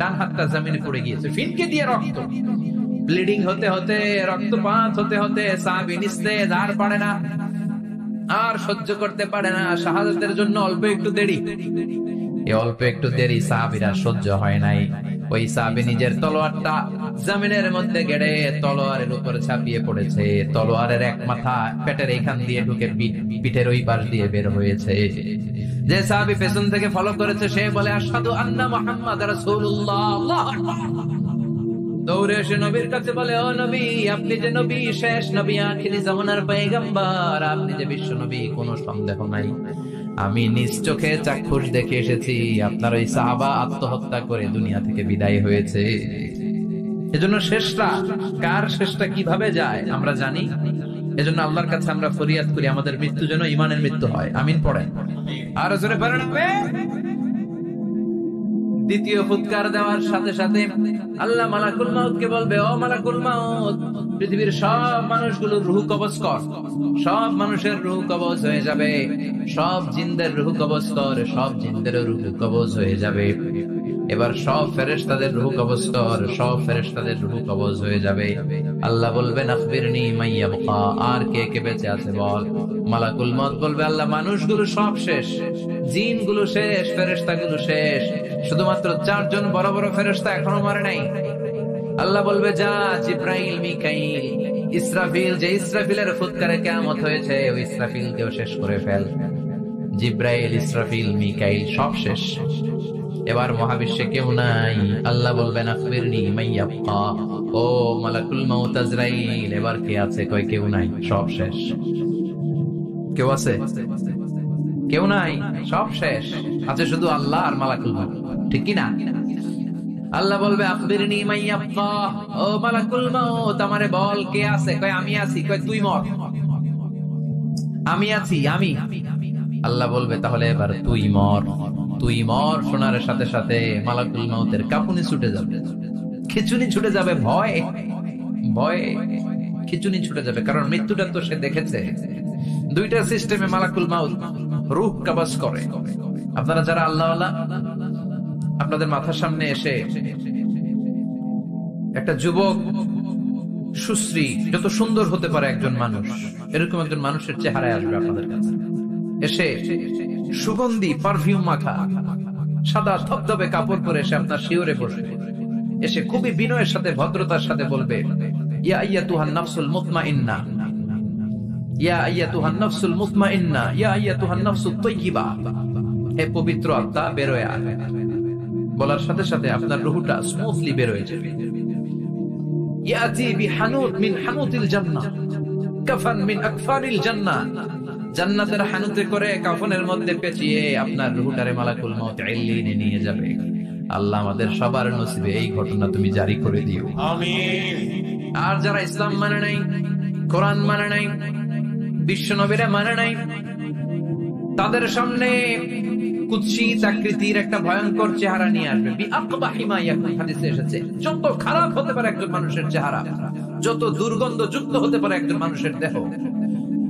ডান হাতটা জমিনে পড়ে গিয়েছে, ফিনকে দিয়ে রক্ত, ব্লিডিং হতে হতে, রক্তপাত হতে হতে সাহাবী নিস্তেজ, আর পারে না, আর সহ্য করতে পারে না। শাহাদাতের জন্য অল্প একটু দেরি, এই অল্প একটু দেরি সাহাবীরা সহ্য হয় নাই। ওই সাহাবী নিজের তলোয়ারটা জমিনের মধ্যে গেড়ে তলোয়ারের উপর ছাপিয়ে পড়েছে। তলোয়ারের এক মাথা পেটের এখান দিয়ে ঢুকে পিঠের ওই পাশ দিয়ে বের হয়েছে। যে সাহাবী পেছন থেকে ফলো করেছে সে বলে আশহাদু আন্না মুহাম্মাদ রাসূলুল্লাহ। আল্লাহু আকবার। দৌড়ে এসে নবীর কাছে বলে, ও নবী, আপনি যে নবী, শেষ নবী, আখিরি জামানার পয়গম্বর, আপনি যে বিশ্ব নবী, কোনো সন্দেহ নাই। আমি নিজ চোখে চাক্ষুষ দেখে এসেছি আপনার ওই সাহাবা আত্মহত্যা করে দুনিয়া থেকে বিদায় হয়েছে। এজন্য শেষটা কার, শেষটা কিভাবে যায় আমরা জানি। এজন্য আল্লাহর কাছে আমরা ফরিয়াদ করি আমাদের মৃত্যু যেন ঈমানের মৃত্যু হয়। আমিন পড়েন। আর জোরে পড়েন। দ্বিতীয় ফুৎকার দেওয়ার সাথে সাথে আল্লাহ মালাকুল মাউতকে বলবে, ও মালাকুল মাউত, পৃথিবীর সব মানুষগুলোর রূহ কবজ কর। সব মানুষের রূহ কবজ হয়ে যাবে। সব জিনদের রূহ কবজ কর। সব জিনদের রূহ কবজ হয়ে যাবে। এবার সব ফেরেশতাদের রূহ কবজ কর। সব ফেরেশতাদের রূহ কবজ হয়ে যাবে। আল্লাহ বলবেন, আখবিরনি মাইয়াবকা, আর কে কে বেঁচে আছে বল। মালাকুল মউত বলবে, আল্লাহ মানুষগুলো সব শেষ, জিনগুলো শেষ, ফেরেশতাগুলো শেষ, শুধুমাত্র 4 জন বড় বড় ফেরেশতা এখনো মরে নাই। আল্লাহ বলবে, যা জিব্রাইল, মিকাইল, ইসরাফিল, যে ইসরাফিলের ফুৎকারে কিয়ামত হয়েছে ওই ইসরাফিলকেও শেষ করে ফেল। জিব্রাইল, ইসরাফিল, মিকাইল সব শেষ। এবার মহাবিশ্বে কেউ নাই। আল্লাহ বলবেন, আখবিরনি মাইয়াবকা, ও মালাকুল মউত আজরাইল, এবার কে আছে? কয় কেউ নাই, সব শেষ। কেউ আছে? কেউ নাই, সব শেষ। আছে শুধু আল্লাহ আর মালাকুল মউত, ঠিক কি না? আল্লাহ বলবে, আখবিরনি মাইয়াবকা, ও মালাকুল মউত, আমারে বল কে আছে? কয় আমি আছি। কয় তুই মর। আমি আছি, আমি। আল্লাহ বলবে, তাহলে এবার তুই মর। তুই মর শোনার সাথে সাথে মালাকুল মউতের কাঁপুনি ছুটে যাবে, খিচুনি ছুটে যাবে। ভয় ভয় খিচুনি ছুটে যাবে, কারণ মৃত্যুটা তো সে দেখেছে। দুইটা সিস্টেমে মালাকুল মউত রূহ কবজ করে। আপনারা যারা আল্লাহওয়ালা, আপনাদের মাথার সামনে এসে একটা যুবক, সুশ্রী, যত সুন্দর হতে পারে একজন মানুষ, এরকম একজন মানুষের চেহারায় আসবে আপনাদের কাছে। এসে সুগন্ধি পারফিউম মাখা সাদা ধবধবে কাপড় পরে এসে আপনার শিওরে বসবে। এসে খুবই বিনয়ের সাথে, ভদ্রতার সাথে বলবে, ইয়া আইয়াতুহান নাফসুল মুতমাইন্না, ইয়া আইয়াতুহান নাফসুল মুতমাইন্না, ইয়া আইয়াতুহান নাফসুত তাইয়্যিবা, হে পবিত্র আত্মা, বের হয়ে আয়। বলার সাথে সাথে আপনার রূহটা স্মুথলি বের হয়ে যাবে। ইয়াতি বিহানুত মিন হানুতিল জান্নাহ, কাফান মিন আকফানিল জান্নাহ, জান্নাতের হানুতে করে কাফনের মধ্যে পেঁচিয়ে আপনার রূহটারে মালাকুল মউত ইল্লিনে নিয়ে যাবে। আল্লাহ আমাদের সবার নসিবে এই ঘটনা তুমি জারি করে দিও, আমিন। আর যারা ইসলাম মানে নাই, কোরআন মানে নাই, বিশ্ব নবীরা মানে নাই, তাদের সামনে কুৎসিত আকৃতির একটা ভয়ঙ্কর চেহারা নিয়ে আসবে। বিআকবাহি মা ইয়াকুন, হাদিসে এসেছে, যত খারাপ হতে পারে একজন মানুষের চেহারা, যত দুর্গন্ধ যুক্ত হতে পারে একজন মানুষের দেহ,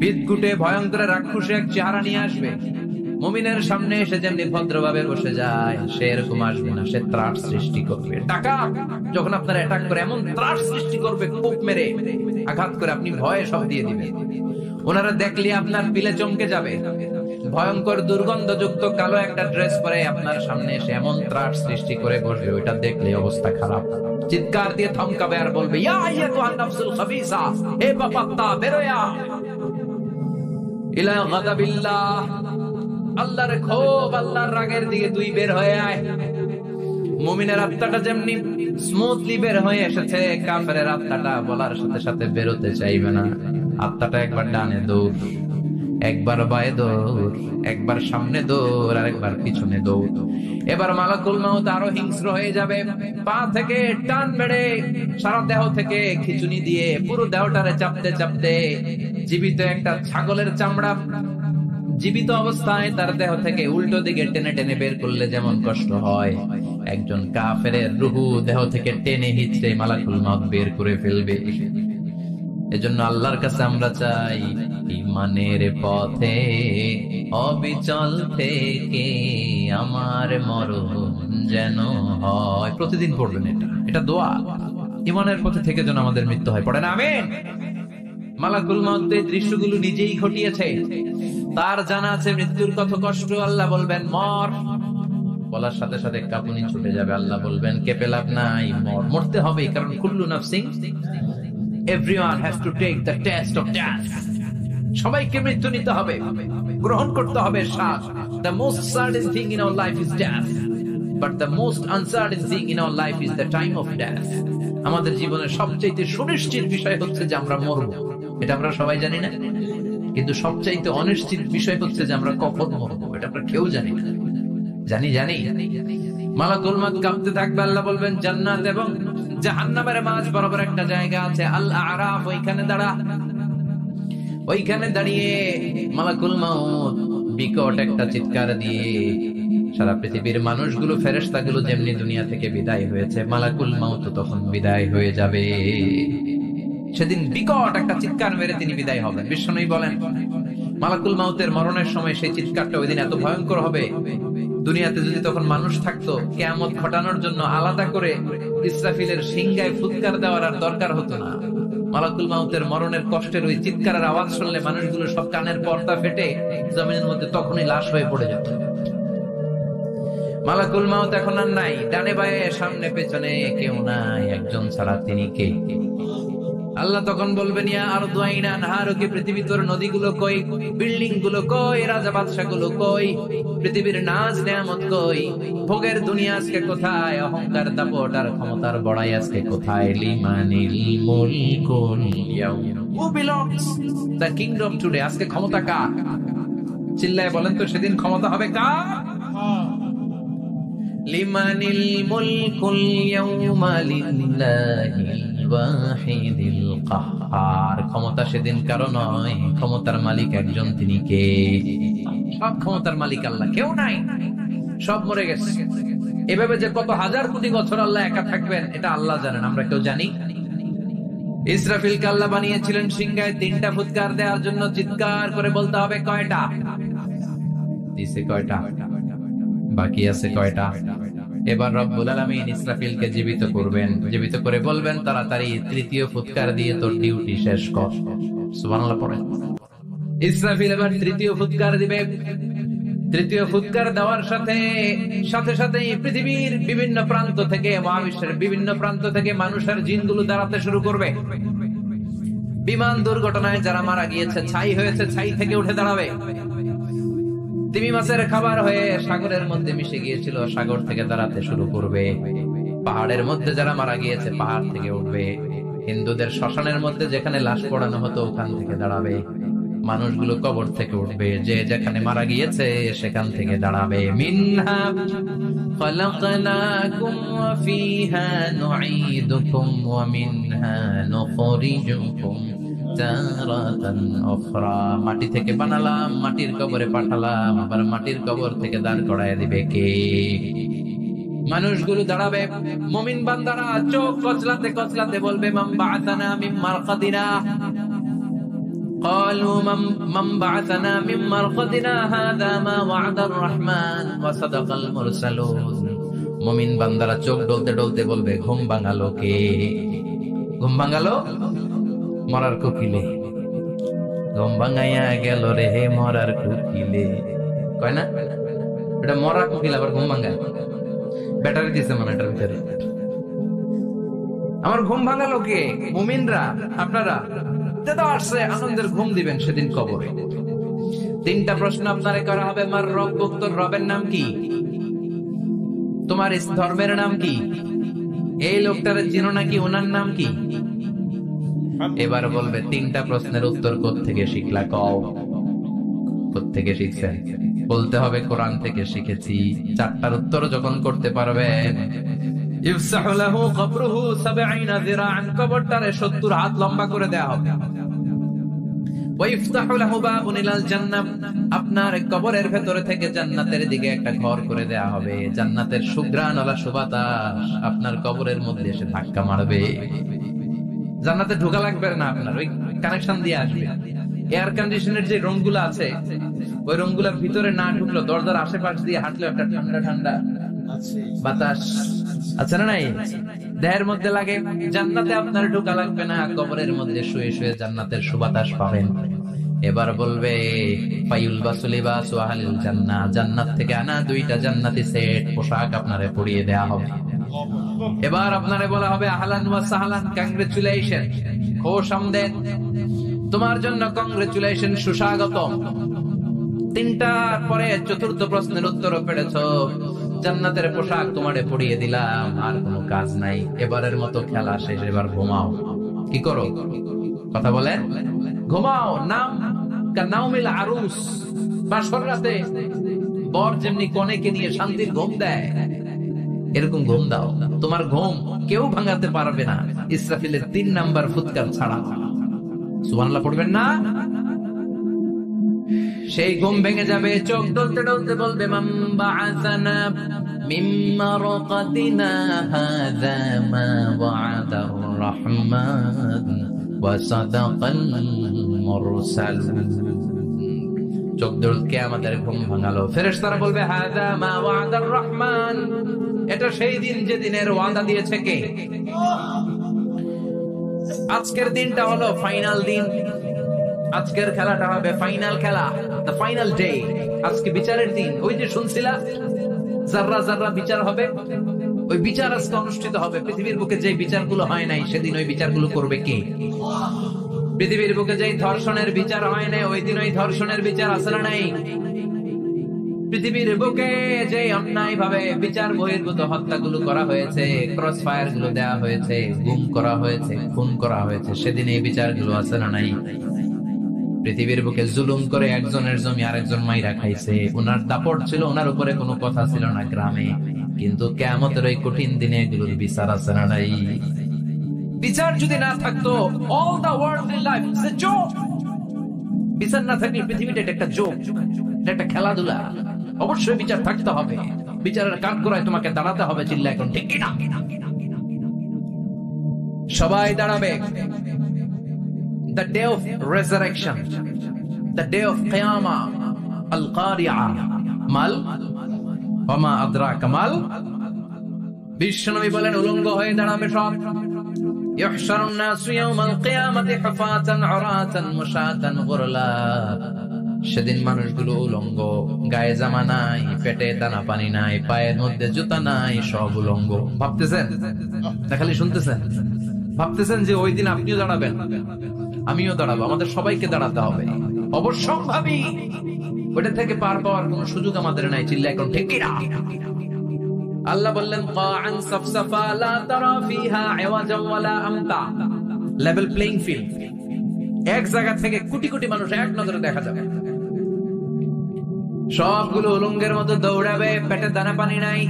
বিদঘুটে ভয়ঙ্কর রাক্ষসে এক চেহারা নিয়ে আসবে। মুমিনের সামনে এসে যেমনি ভদ্রভাবে বসে যায়, সে এরকম আসবে না। সে ত্রাস সৃষ্টি করবে। টাকা যখন আপনার অ্যাটাক করে, এমন ত্রাস সৃষ্টি করবে, কোপ মেরে আঘাত করে আপনি ভয়ে সব দিয়ে দিবেন। ওনারা দেখলে আপনার পিলে চমকে যাবে। ভয়ঙ্কর দুর্গন্ধযুক্ত কালো একটা ড্রেস পরে আপনার সামনে এসে এমন ত্রাস সৃষ্টি করে বসবে, ওইটা দেখলে অবস্থা খারাপ। চিৎকার দিয়ে থমকাবে আর বলবে, ইয়া আইয়াতুহান নাফসুল খাবিসা, হে পাপাত্তা, বের হয়ে আয় ইলা গাদাবিল্লাহ, আল্লাহর ক্ষোভ, আল্লাহর রাগের দিকে তুই বের হয়ে আয়। মুমিনের আত্মাটা যেমনি স্মুথলি বের হয়ে এসেছে, কাফেরের আত্মাটা বলার সাথে সাথে বেরোতে চাইবে না। আত্মাটা একবার ডানে দৌড়, একবার বায়ে দৌড়, একবার সামনে দৌড়, আর একবার পিছনে দৌড়। এবার মালাকুল মউত আরো হিংস্র হয়ে যাবে। পা থেকে টান মেরে সারা দেহ থেকে খিচুনি দিয়ে পুরো দেহটারে চাপতে চাপতে জীবিত একটা ছাগলের চামড়া জীবিত অবস্থায় তার দেহ থেকে উল্টো দিকে টেনে টেনে বের করলে যেমন কষ্ট হয়, একজন কাফেরের রূহ দেহ থেকে টেনে হিচড়ে মালাকুল মউত বের করে ফেলবে। এজন্য আল্লাহর কাছে আমরা চাই, ঈমানের পথে অবিচল থেকে আমার মরণ যেন হয়। প্রতিদিন পড়বেন এটা দোয়া। ঈমানের পথে থেকে যেন আমাদের মৃত্যু হয়। পড়েন আমিন। মালাকুল মউত এই দৃশ্যগুলো নিজেই ঘটিয়েছে। তার জানা আছে মৃত্যুর কত কষ্ট। আল্লাহ বলবেন, মর। বলার সাথে সাথে কাঁপুনি ছুটে যাবে। আল্লাহ বলবেন কেঁপে লাভ নাই, মরতে হবে, কারণ কুল্লু নাফসিন, everyone has to take the test of death. সবাইকে মৃত্যু নিতে হবে, গ্রহণ করতে হবে শ্বাস। The most certain thing in our life is death, but the most uncertain thing in our life is the time of death. আমাদের জীবনের সবচেয়ে সুনিশ্চিত বিষয় হচ্ছে যে আমরা মরব, এটা আমরা সবাই জানি না, কিন্তু সবচাইতে অনিশ্চিত বিষয় হচ্ছে যে আমরা কখন মরবো, এটা আমরা কেউ জানি না। জানি মালাকুল মউত কাঁপতে থাকবে। আল্লাহ বলবেন জান্নাত এবং জাহান্নামের মাঝ বরাবর একটা জায়গা আছে, আল আরাফ, ওইখানে দাঁড়িয়ে মালাকুল মউত বিকট একটা চিৎকার দিয়ে সারা পৃথিবীর মানুষগুলো, ফেরেশতাগুলো যেমনি দুনিয়া থেকে বিদায় হয়েছে, মালাকুল মউত তখন বিদায় হয়ে যাবে। সেদিন বিকট একটা চিৎকার মেরে তিনি বিদায় হবেন। বিশ্বনবী বলেন মালাকুল মউতের মরণের সময় সেই চিৎকারটা ওই দিন এত ভয়ঙ্কর হবে, দুনিয়াতে যদি তখন মানুষ থাকতো, কিয়ামত ঘটানোর জন্য আলাদা করে ইসরাফিলের সিংগায় ফুৎকার দেওয়ার আর দরকার হতো না। মালাকুল মউতের মরণের কষ্টের ওই চিৎকারের আওয়াজ শুনলে মানুষগুলো সব কানের পর্দা ফেটে জমিনের মধ্যে তখনই লাশ হয়ে পড়ে যেত। মালাকুল মউত এখন আর নাই, ডানে বায়ে সামনে পেছনে কেউ নাই, একজন ছাড়া তিনি কে? আল্লাহ তখন বলবেন ইয়া আরদু আইনা আনহারুকি, পৃথিবী তোর নদীগুলো কই, বিল্ডিং গুলো কই, রাজা বাদশা গুলো কই, পৃথিবীর নাজ নেয়ামত কই, ভোগের দুনিয়া আজকে কোথায়, অহংকার দাপট আর ক্ষমতার বড়াই আজকে কোথায়? লিমানিল মুলকুল ইয়াউম, who belongs the kingdom today, আজকে ক্ষমতা কার? চিল্লায় বলেন তো সেদিন ক্ষমতা হবে কার? লিমানিল মুলকুল ইয়াউমা লিল্লাহিল ওয়াহিদিল কাহ্হার, ক্ষমতা সেদিন কারো নয়, ক্ষমতার মালিক একজন, তিনি কে? সব ক্ষমতার মালিক আল্লাহ, কেউ নাই, সব মরে গেছে। এভাবে যে কত হাজার কোটি বছর আল্লাহ একা থাকবেন এটা আল্লাহ জানেন, আমরা কেউ জানি? ইসরাফিলকে আল্লাহ বানিয়েছিলেন সিংহায় 3টা ফুৎকার দেওয়ার জন্য, চিৎকার করে বলতে হবে কয়টা? দিছে কয়টা? বাকি আছে কয়টা? এবার রব্বুল আলামিন ইসরাফিলকে জীবিত করবেন, জীবিত করে বলবেন তাড়াতাড়ি 3য় ফুৎকার দিয়ে তোর ডিউটি শেষ কর। সুবহানাল্লাহ পড়েন। ইসরাফিল এবার 3য় ফুৎকার দিবে। 3য় ফুৎকার দেওয়ার সাথে সাথে পৃথিবীর বিভিন্ন প্রান্ত থেকে, মহাবিশ্বের বিভিন্ন প্রান্ত থেকে মানুষের জিনগুলো দাঁড়াতে শুরু করবে। বিমান দুর্ঘটনায় যারা মারা গিয়েছে, ছাই হয়েছে, ছাই থেকে উঠে দাঁড়াবে। তিমি মাছের খাবার হয়ে সাগরের মধ্যে মিশে গিয়েছিল, সাগর থেকে দাঁড়াতে শুরু করবে। পাহাড়ের মধ্যে যারা মারা গিয়েছে, পাহাড় থেকে উঠবে। হিন্দুদের শ্মশানের মধ্যে যেখানে লাশ পোড়ানো হতো, ওখান থেকে দাঁড়াবে। মানুষগুলো কবর থেকে উঠবে, যে যেখানে মারা গিয়েছে সেখান থেকে দাঁড়াবে। মিনহা খালাকনাকুম ওয়া ফিহা নুঈদুকুম ওয়া মিনহা নুখরিজুকুম তারাতান উখরা, মাটি থেকে বানালাম, মাটির কবরে পাঠালাম, আবার মাটির কবর থেকে দাঁড় করায় দিবে কে? মানুষগুলো দাঁড়াবে। মুমিন বান্দারা চোখ কচলাতে কচলাতে বলবে মান বা'আসানা মিন মারকাদিনা, قالوا من بعثنا من مرقدنا هذا ما وعد الرحمن وصدق المرسلون। মুমিন বান্দারা চোখ ডলতে ডলতে বলবে ঘুম ভাঙালো কে? ঘুম ভাঙালো মরার কোকিলে, ঘুম ভাঙাইয়া গেল রে মরার কোকিলে। কয় না এটা মরা কোকিল আবার ঘুম ভাঙায়? ব্যাটারি দিছে মানে এটার ভিতরে। আমার ঘুম ভাঙালো কে? মুমিনরা, আপনারা আসছে আনন্দের ঘুম দিবেন সেদিন কবরে। 3টা প্রশ্ন আপনারে করা হবে। মার রব্বুক, তোর রবের নাম কি? তোমার ধর্মের নাম কি? এই লোকটারে চিনো নাকি, ওনার নাম কি? এবার বলবে 3টা প্রশ্নের উত্তর কোত্থেকে শিখলা? কও কোত্থেকে শিখছেন? বলতে হবে কোরআন থেকে শিখেছি। 4টার উত্তর যখন করতে পারবেন, ইফসাহু লাহু কবরুহু 70 যিরাআন, কবরটারে 70 হাত লম্বা করে দেয়া হবে। ওয়া ইফতাহু লাহু বাবুন ইলাল জান্নাহ, আপনার কবরের ভেতরে থেকে জান্নাতের দিকে একটা ঘর করে দেয়া হবে। জান্নাতের সুঘ্রাণওয়ালা সুবাতাস আপনার কবরের মধ্যে এসে ধাক্কা মারবে। জান্নাতে ঢোকা লাগবে না, আপনার ওই কানেকশন দিয়ে আসবে। এয়ার কন্ডিশনের যে রুমগুলো আছে, ওই রুমগুলোর ভিতরে না ঢুকলো, দরজার আশেপাশ দিয়ে হাঁটলে একটা ঠান্ডা ঠান্ডা বাতাস আছে না নাই, দেহের মধ্যে লাগে। জান্নাতে আপনার ঢোকা লাগবে না, কবরের মধ্যে শুয়ে শুয়ে জান্নাতের সুবাতাস পাবেন। এবার বলবে ফায়ুলবাসু লিবাসু আহলিল জান্নাহ, জান্নাত থেকে আনা 2টা জান্নাতি সেট পোশাক আপনারে পরিয়ে দেয়া হবে। এবার আপনারে বলা হবে আহলান ওয়া সাহলান, কংগ্রেচুলেশন, খুশ আমদেদ, তোমার জন্য কংগ্রেচুলেশন, সুস্বাগতম। 3টার পরে 4র্থ প্রশ্নের উত্তরও পেরেছো, জান্নাতের পোশাক তোমারে পরিয়ে দিলাম, আর কোনো কাজ নাই, এবারের মতো খেলা শেষ, এবার ঘুমাও। কি করো? কথা বলেন, ঘুমাও। নাম কানাউমিল আরুস, বাসর রাতে বর যেমনি কনেকে নিয়ে শান্তির ঘুম দেয়, এরকম ঘুম দাও। তোমার ঘুম কেউ ভাঙাতে পারবে না, ইসরাফিলের 3 নাম্বার ফুৎকার ছাড়া। সুবহানাল্লাহ পড়বেন না? সেই ঘুম ভেঙে যাবে, চোখ ডলতে ডলতে বলবে মান বাআসানা মিন মারকাতিনা হাযা মা ওয়া'দার রাহমান ওয়া সাদাকাল মুরসালুন। চোখ ডলকে আমাদের ঘুম ভাঙালো। ফেরেশতারা বলবে হাযা মা ওয়া'দার রাহমান, এটা সেই দিন যেদিনের ওয়াদা দিয়েছে কে? আজকের দিনটা হলো ফাইনাল দিন, আজকের খেলাটা হবে ফাইনাল খেলা, দ্য ফাইনাল ডে। আজকে বিচারের দিন। ওই যে শুনছিলা যাররা যাররা বিচার হবে, ওই বিচার আজকে অনুষ্ঠিত হবে। পৃথিবীর বুকে যে বিচারগুলো হয় নাই, সেদিন ওই বিচারগুলো করবে কে? পৃথিবীর বুকে যে ধর্ষণের বিচার হয় নাই, ওই দিন ওই ধর্ষণের বিচার আছে না নাই? পৃথিবীর বুকে যে অন্যায় ভাবে বিচার বহির্ভূত হত্যাগুলো করা হয়েছে, ক্রস ফায়ার গুলো দেওয়া হয়েছে, গুম করা হয়েছে, খুন করা হয়েছে, সেদিন এই বিচারগুলো আছে না নাই? পৃথিবীর বুকে জুলুম করে একজনের জমি আরেকজন মাইরা খাইছে, ওনার দাপট ছিল, ওনার উপরে কোনো কথা ছিল না গ্রামে, কিন্তু কিয়ামতের ওই কঠিন দিনে এগুলোর বিচার আছে না নাই? বিচার যদি না থাকতো, all the worldly life is a joke. বিচার না থাকলে পৃথিবীটা একটা জোক, এটা একটা খেলাধুলা। অবশ্যই বিচার থাকতে হবে, বিচারের কাঠগড়ায় তোমাকে দাঁড়াতে হবে। চিল্লা এখন ঠিক কিনা? সবাই দাঁড়াবে। The day of resurrection, the day of qiyamah, al-qari'ah, mal wa ma adraka mal। বিশ্বনবী বলেন উলঙ্গ হয়ে দাঁড়াবে সব। ইহশারুন নাসু ইয়াওমাল কিয়ামাতি হুফাতান উরাতান মুশাতান গুরলা। সেদিন মানুষগুলো উলঙ্গ, গায়ে জামা নাই, পেটে দানা পানি নাই, পায়ের মধ্যে জুতা নাই, সব উলঙ্গ। ভাবতেছেন না খালি শুনতেছেন? ভাবতেছেন যে ওই দিন আপনিও দাঁড়াবেন, আমিও দাঁড়াবো, আমাদের সবাইকে দাঁড়াতে হবে। অবশ্যম্ভাবী, ওটা থেকে পার পাওয়ার কোন সুযোগ আমাদের নাই। চিল্লা এখন ঠিক কিনা? আল্লাহ বললেন কাআন সাফসাফা লা তারা ফিহা ইওয়াজান ওয়ালা আমতা, লেভেল প্লেইং ফিল্ড। এক জায়গা থেকে কোটি কোটি মানুষ এক নজরে দেখা যাবে। সবগুলো উলঙ্গের মতো দৌড়াবে, পেটে দানা পানি নাই,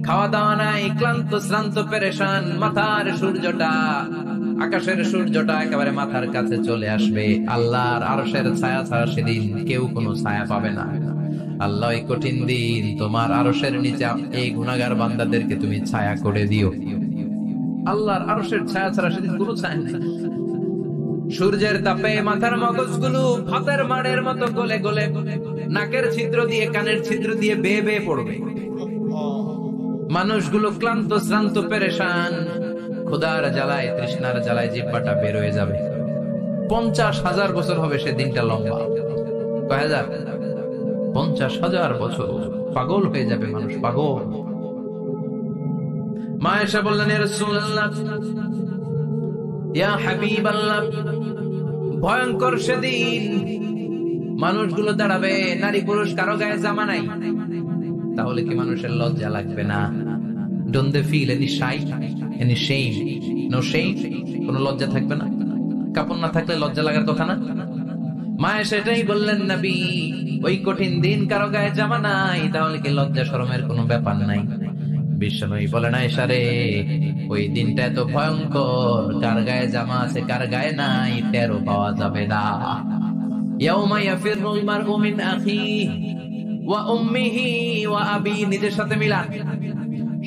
খাওয়া দাওয়া নাই, ক্লান্ত শ্রান্ত পেরেশান। মাথার সূর্যটা, আকাশের সূর্যটা একেবারে মাথার কাছে চলে আসবে। আল্লাহর আরশের ছায়া ছাড়া সেদিন কেউ কোনো ছায়া পাবে না। আল্লাহ এই কঠিন দিন তোমার আরশের নিচে এই গুনাহগার বান্দাদেরকে তুমি ছায়া করে দিও। আল্লাহর আরশের ছায়া ছাড়া সেদিন কোনো ছায়া নেই। সূর্যের তাপে মাথার মগজগুলো ভাতের মাড়ের মতো গলে গলে নাকের ছিদ্র দিয়ে কানের ছিদ্র দিয়ে বেয়ে বেয়ে পড়বে। মানুষগুলো ক্লান্ত শ্রান্ত পেরেশান, ক্ষুধার জ্বালায় তৃষ্ণার জ্বালায় জিহ্বাটা বের হয়ে যাবে। 50,000 বছর হবে সে দিনটা লম্বা। কয় হাজার? 50,000 বছর। পাগল হয়ে যাবে মানুষ, পাগল। মা আয়েশা বললেন ইয়া রাসূলুল্লাহ, ইয়া হাবিবাল্লাহ, ভয়ঙ্কর সেদিন মানুষগুলো দাঁড়াবে, নারী পুরুষ কারো গায়ে জামা নাই, তাহলে কি মানুষের লজ্জা লাগবে না? Don't they feel any shy, any shame? No shame? কোন লজ্জা থাকবে না? কাপড় না থাকলে লজ্জা লাগার কথা না? মায়ে সেটাই বললেন নবী, ওই কঠিন দিন কারো গায়ে জামা নাই, তাহলে কি লজ্জা শরমের কোনো ব্যাপার নাই? বিশ্বনবী বলেন আয়েশা রে, ওই দিনটা এত ভয়ঙ্কর, কার গায়ে জামা আছে কার গায়ে নাই টেরও পাওয়া যাবে না। ইয়াউমা ইয়াফিরুল মারউ মিন আখিহি ওয়া উম্মিহি ওয়া আবি, নিজের সাথে মিলান,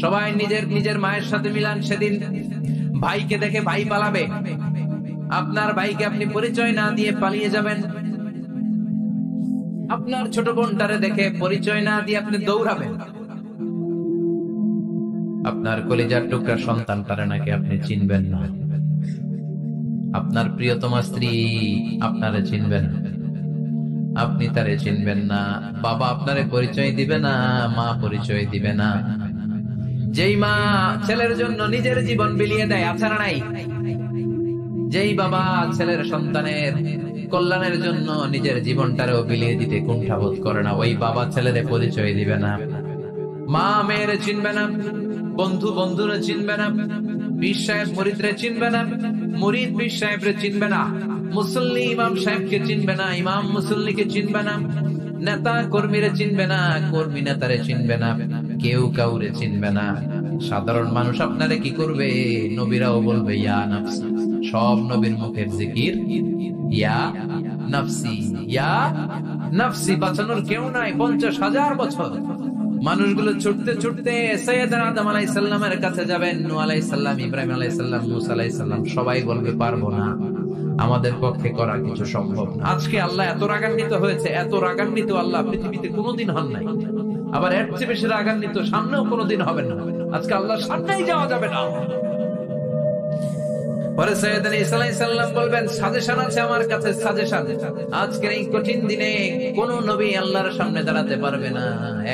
সবাই নিজের নিজের মায়ের সাথে মিলান। সেদিন ভাইকে দেখে ভাই পালাবে, আপনার ভাইকে আপনি পরিচয় না দিয়ে পালিয়ে যাবেন। আপনার ছোট বোনটারে দেখে পরিচয় না দিয়ে আপনি দৌড়াবেন। আপনার কলিজার টুকরা সন্তানটারে নাকি আপনি চিনবেন না। আপনার প্রিয়তমা স্ত্রী আপনারে চিনবে না, আপনি তারে চিনবেন না, বাবা আপনারে পরিচয় দিবে না, মা পরিচয় দিবে না। যেই মা ছেলের জন্য নিজের জীবন বিলিয়ে দেয়, আছে না নাই? যেই বাবা ছেলের সন্তানের কল্যাণের জন্য নিজের জীবনটারেও বিলিয়ে দিতে কুণ্ঠাবোধ করে না, ওই বাবা ছেলেরে পরিচয় দিবে না। মা মেয়েরে চিনবে না, বন্ধু বন্ধুরে চিনবে না, পীর সাহেব মুরিদরে চিনবে না, মুরিদ পীর সাহেবরে চিনবে না, মুসল্লি ইমাম সাহেবকে চিনবে না, ইমাম মুসল্লিকে চিনবে না, নেতা কর্মীরে চিনবে না, কর্মী নেতারে চিনবে না, কেউ কাউরে চিনবে না। সাধারণ মানুষ আপনারে কি করবে? নবীরাও বলবে ইয়া নাফসি। সব নবীর মুখের জিকির ইয়া নাফসি, ইয়া নাফসি। বাঁচানোর কেউ নাই। 50,000 বছর মানুষগুলো ছুটতে ছুটতে সৈয়দনা আদম আলাইহিস সালামের কাছে যাবেন, নূহ আলাইহিস সালাম, ইব্রাহিম আলাইহিস সালাম, মূসা আলাইহিস সালাম, সবাই বলবে পারবো না, আমাদের পক্ষে করা কিছু সম্ভব না। আজকে আল্লাহ এত রাগান্বিত হয়েছে, এত রাগান্বিত আল্লাহ পৃথিবীতে কোনোদিন হন নাই। আবার এর চেয়ে বেশি রাগান্বিত সামনেও কোনোদিন হবে না। আজকে আল্লাহর সামনেই যাওয়া যাবে না। পরে সৈয়দনা ঈসা আলাইহিস সালাম বলবেন, সাজেশন আছে আমার কাছে, সাজেশন। আজকের এই কঠিন দিনে কোন নবী আল্লাহর সামনে দাঁড়াতে পারবে না,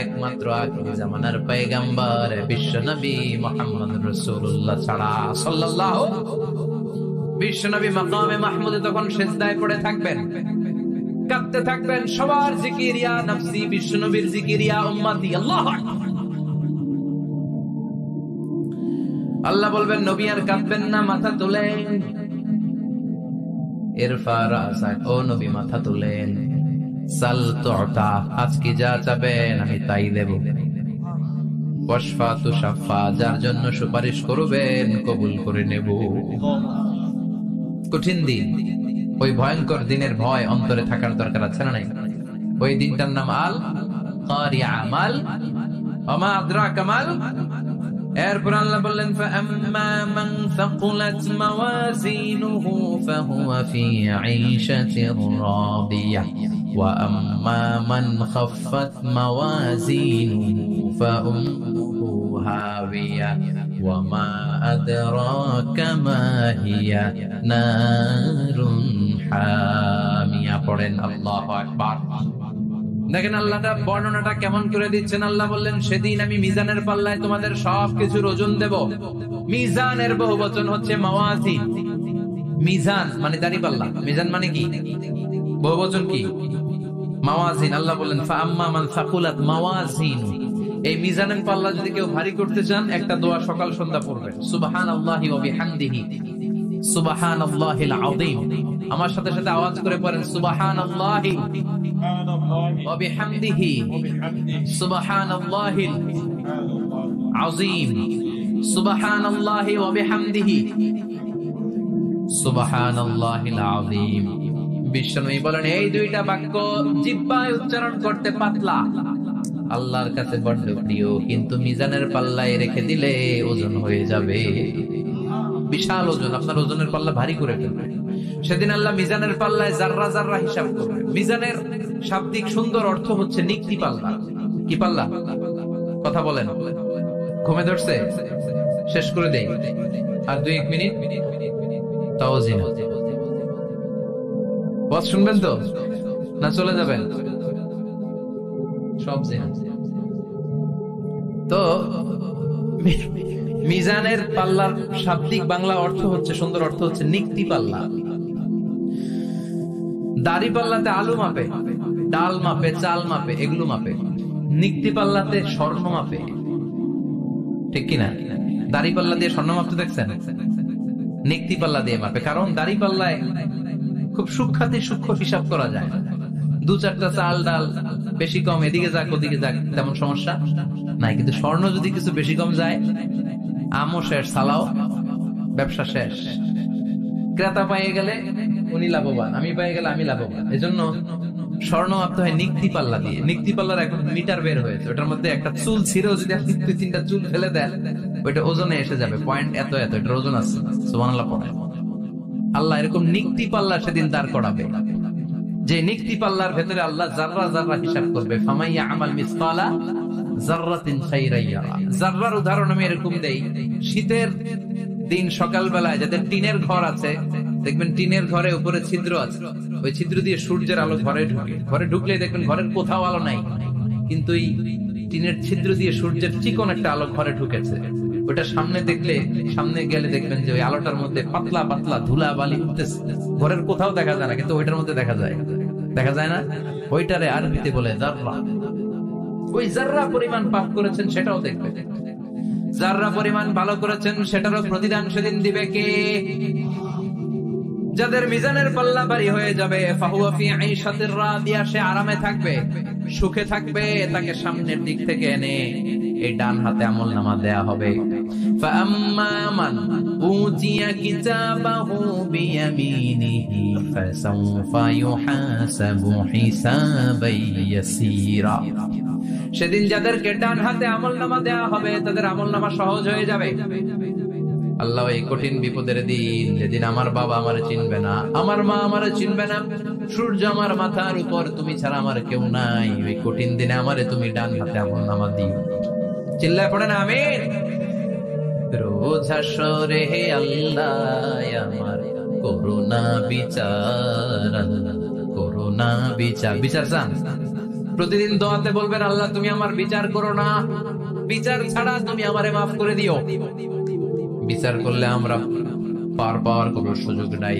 একমাত্র আখিরি জামানার পয়গম্বর বিশ্ব নবী মুহাম্মদ রাসূলুল্লাহ ছাড়া সাল্লাল্লাহু। বিশ্ব নবী মাকামে মাহমুদে তখন সিজদায় পড়ে থাকবেন, কাঁদতে থাকবেন, সবার জিকির ইয়া নাফসি, বিশ্ব নবীর জিকির ইয়া উম্মতি। আল্লাহু আকবার। আল্লাহ বলবেন নবী আর কাঁদবেন না, মাথা তোলেন। ইরফা রাসাক, ও নবী মাথা তোলেন। সাল তুতা, আজকে যা চাবেন আমি তাই দেব। ওয়াশফা তুশাফা, যার জন্য সুপারিশ করবেন কবুল করে নেব। কঠিন দিন, ওই ভয়ঙ্কর দিনের ভয় অন্তরে থাকার দরকার আছে না নাই? ওই দিনটার নাম আল কারিয়া, মাল ওমা আদরাকা মাল। এরপর আল্লাহ বললেন ফাআম্মা মান সাকুলাত মাওয়াজিনুহু ফাহুয়া ফি আইশাতির রাদিয়াহ ওয়া আম্মা মান খাফফাত মাওয়াজিনুহু ফাউম্মুহু হাওিয়া ওয়া মা আদরাকা মা হিয়া নারুন হামিয়া। পড়েন আল্লাহু আকবার। দেখেন আল্লাহটা বর্ণনাটা কেমন করে দিচ্ছেন। আল্লাহ বললেন সেদিন আমি মিজানের পাল্লায় তোমাদের সবকিছুর ওজন দেব। মিজানের বহুবচন হচ্ছে মাওয়াজিন। মিজান মানে দাঁড়িপাল্লা, মিজান মানে কি? বহুবচন কি? মাওয়াজিন। আল্লাহ বললেন ফাআম্মা মান সাকুলাত মাওয়াজিন। এই মিজানের পাল্লা যদি কেউ ভারী করতে চান, একটা দোয়া সকাল সন্ধ্যা পড়বেন, সুবহানাল্লাহি ওয়া বিহামদিহি সুবহানাল্লাহিল আযীম। আমার সাথে সাথে আওয়াজ করে পড়েন সুবহানাল্লাহি ওয়া বিহামদিহি সুবহানাল্লাহিল আযীম, সুবহানাল্লাহি ওয়া বিহামদিহি সুবহানাল্লাহিল আযীম। বিশ্বনবী বলেন এই দুইটা বাক্য জিহ্বায় উচ্চারণ করতে পাতলা, আল্লাহর কাছে বড্ড প্রিয়, কিন্তু মিজানের পাল্লায় রেখে দিলে ওজন হয়ে যাবে বিশাল ওজন। আপনার ওজনের পাল্লা ভারী করে ফেলবে। সেদিন আল্লাহ মিজানের পাল্লায় জাররা জাররা হিসাব করবে। মিজানের শাব্দিক সুন্দর অর্থ হচ্ছে নিক্তি পাল্লা। কি পাল্লা? কথা বলেন, ঘুমে ধরছে? শেষ করে দেই, আর 2-1 মিনিট। তাও জিনা বস, শুনবেন তো না চলে যাবেন? সব জিনা। তো মিজানের পাল্লার শাব্দিক বাংলা অর্থ হচ্ছে, সুন্দর অর্থ হচ্ছে নিক্তি পাল্লা। দাড়ি পাল্লাতে আলু মাপে, ডাল মাপে, চাল মাপে, এগুলো মাপে। নিক্তি পাল্লাতে স্বর্ণ মাপে, ঠিক কিনা? দাড়ি পাল্লা দিয়ে স্বর্ণ মাপতে দেখছেন? নিক্তি পাল্লা দিয়ে মাপে। কারণ দাড়ি পাল্লায় খুব সূক্ষ্মাতি সূক্ষ্ম হিসাব করা যায়। 2-4টা চাল ডাল বেশি কম এদিকে যাক ওদিকে যাক তেমন সমস্যা নাই, কিন্তু স্বর্ণ যদি কিছু বেশি কম যায়, আমও শেষ, সালাও, ব্যবসা শেষ। ক্রেতা পাইয়ে গেলে উনি লাভবান, আমি পাইয়ে গেলে আমি লাভবান। এজন্য স্বর্ণ মাপতে হয় নিক্তি পাল্লা দিয়ে। নিক্তি পাল্লার এখন মিটার বের হয়েছে, ওটার মধ্যে একটা চুল ছিঁড়েও যদি আপনি 2-3টা চুল ফেলে দেন, ওইটা ওজনে এসে যাবে, পয়েন্ট এত এত, এটার ওজন আছে। সুবহানাল্লাহ পড়ে। আল্লাহ এরকম নিক্তি পাল্লা সেদিন দাঁড় করাবে, যে নিক্তি পাল্লার ভেতরে আল্লাহ জাররা জাররা হিসাব করবে। ফামাইয়া আমাল মিসকালা জাররাতিন খাইরান ইয়ারা। জাররার উদাহরণ আমি এরকম দেই, শীতের দিন সকালবেলায় যাদের টিনের ঘর আছে দেখবেন টিনের ঘরে উপরে ছিদ্র আছে, ওই ছিদ্র দিয়ে সূর্যের আলো ঘরে ঢুকে, ঘরে ঢুকলে দেখবেন ঘরের কোথাও আলো নাই, কিন্তু এই টিনের ছিদ্র দিয়ে সূর্যের চিকন একটা আলো ঘরে ঢুকেছে। ওটা সামনে দেখলে, সামনে গেলে দেখবেন যে ওই আলোটার মধ্যে পাতলা পাতলা ধুলা বালি উঠতেছে, ঘরের কোথাও দেখা যায় না, কিন্তু ওইটার মধ্যে দেখা যায়। দেখা যায় না? ওইটারে আরবিতে বলে জাররা। ওই জাররা পরিমাণ পাপ করেছেন সেটাও দেখবে, জাররা পরিমাণ ভালো করেছেন সেটারও প্রতিদান সেদিন দিবে কে? যাদের মিজানের পাল্লা ভারী হয়ে যাবে, ফাহুয়া ফি আইশাতির রাদিয়া, সে আরামে থাকবে, সুখে থাকবে, তাকে সামনের দিক থেকে এনে এই ডান হাতে আমলনামা দেয়া হবে। ফাআম্মা মান উতিয়া কিতাবাহু বিয়ামিনিহি ফাসাউফা ইউহাসাবু হিসাবান ইয়াসীরা। সেদিন যাদেরকে ডান হাতে আমলনামা দেয়া হবে তাদের আমলনামা সহজ হয়ে যাবে। আল্লাহ এই কঠিন বিপদের দিন, যেদিন আমার বাবা আমারে চিনবে না, আমার মা আমারে চিনবে না, সূর্য আমার মাথার উপর, তুমি ছাড়া আমার কেউ নাই, ওই কঠিন দিনে আমারে তুমি ডান হাতে আমলনামা দিও। চিল্লায় পড়েন আমিন। রোজ হাসরে হে আল্লাহ আমার করুণা বিচার, করুণা বিচার। বিচার চান? প্রতিদিন দোয়াতে বলবেন আল্লাহ তুমি আমার বিচার করো না, বিচার ছাড়া তুমি আমারে মাফ করে দিও। বিচার করলে আমরা পার পাওয়ার কোনো সুযোগ নাই।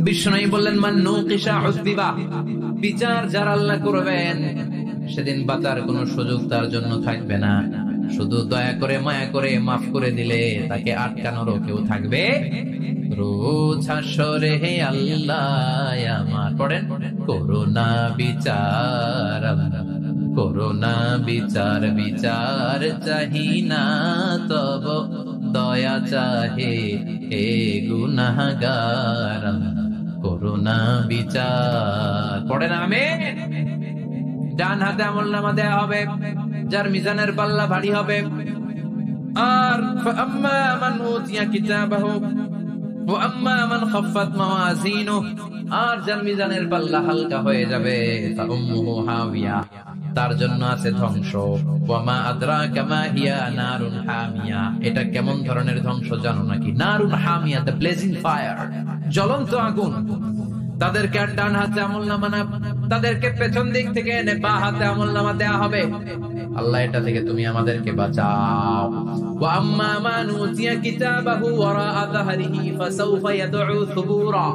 বিশ্বনবী বললেন মান নুকিশা উযিবা, বিচার যারা আল্লাহ করবেন সেদিন বাঁচার কোনো সুযোগ তার জন্য থাকবে না। শুধু দয়া করে মায়া করে মাফ করে দিলে তাকে আটকানোরও কেউ থাকবে। রোজ হাসরে হে আল্লাহ আমার, পড়েন, করুণা বিচার, করুণা বিচার, বিচার চাহি না তব দয়া চাহে হে গুনাহগার, করুণা বিচার। পড়েন আমিন। ডান হাতে আমলনামা দেয়া হবে যার মিজানের পাল্লা ভারী হবে। আর ফাআম্মা মান উতিয়া কিতাবাহু ওয়া আম্মা মান খাফফাত মাওয়াজিনুহু, আর যার মিজানের পাল্লা হালকা হয়ে যাবে ফাউম্মুহু হাওিয়া, তার জন্য আছে ধ্বংস। ওয়া মা আদরাকা মা হিয়া নারুন হামিয়া, এটা কেমন ধরনের ধ্বংস জানো নাকি? নারুন হামিয়া, দ্য ব্লেজিং ফায়ার, জ্বলন্ত আগুন। তাদেরকে আর ডান হাতে আমলনামা না, তাদেরকে পেছন দিক থেকে এনে বা হাতে আমলনামা দেয়া হবে। আল্লাহ এটা থেকে তুমি আমাদেরকে বাঁচাও। ওয়া আম্মা মান উতিয়া কিতাবাহু ওয়ারাআ যাহরিহি ফাসাউফা ইয়াদউ সুবুরা,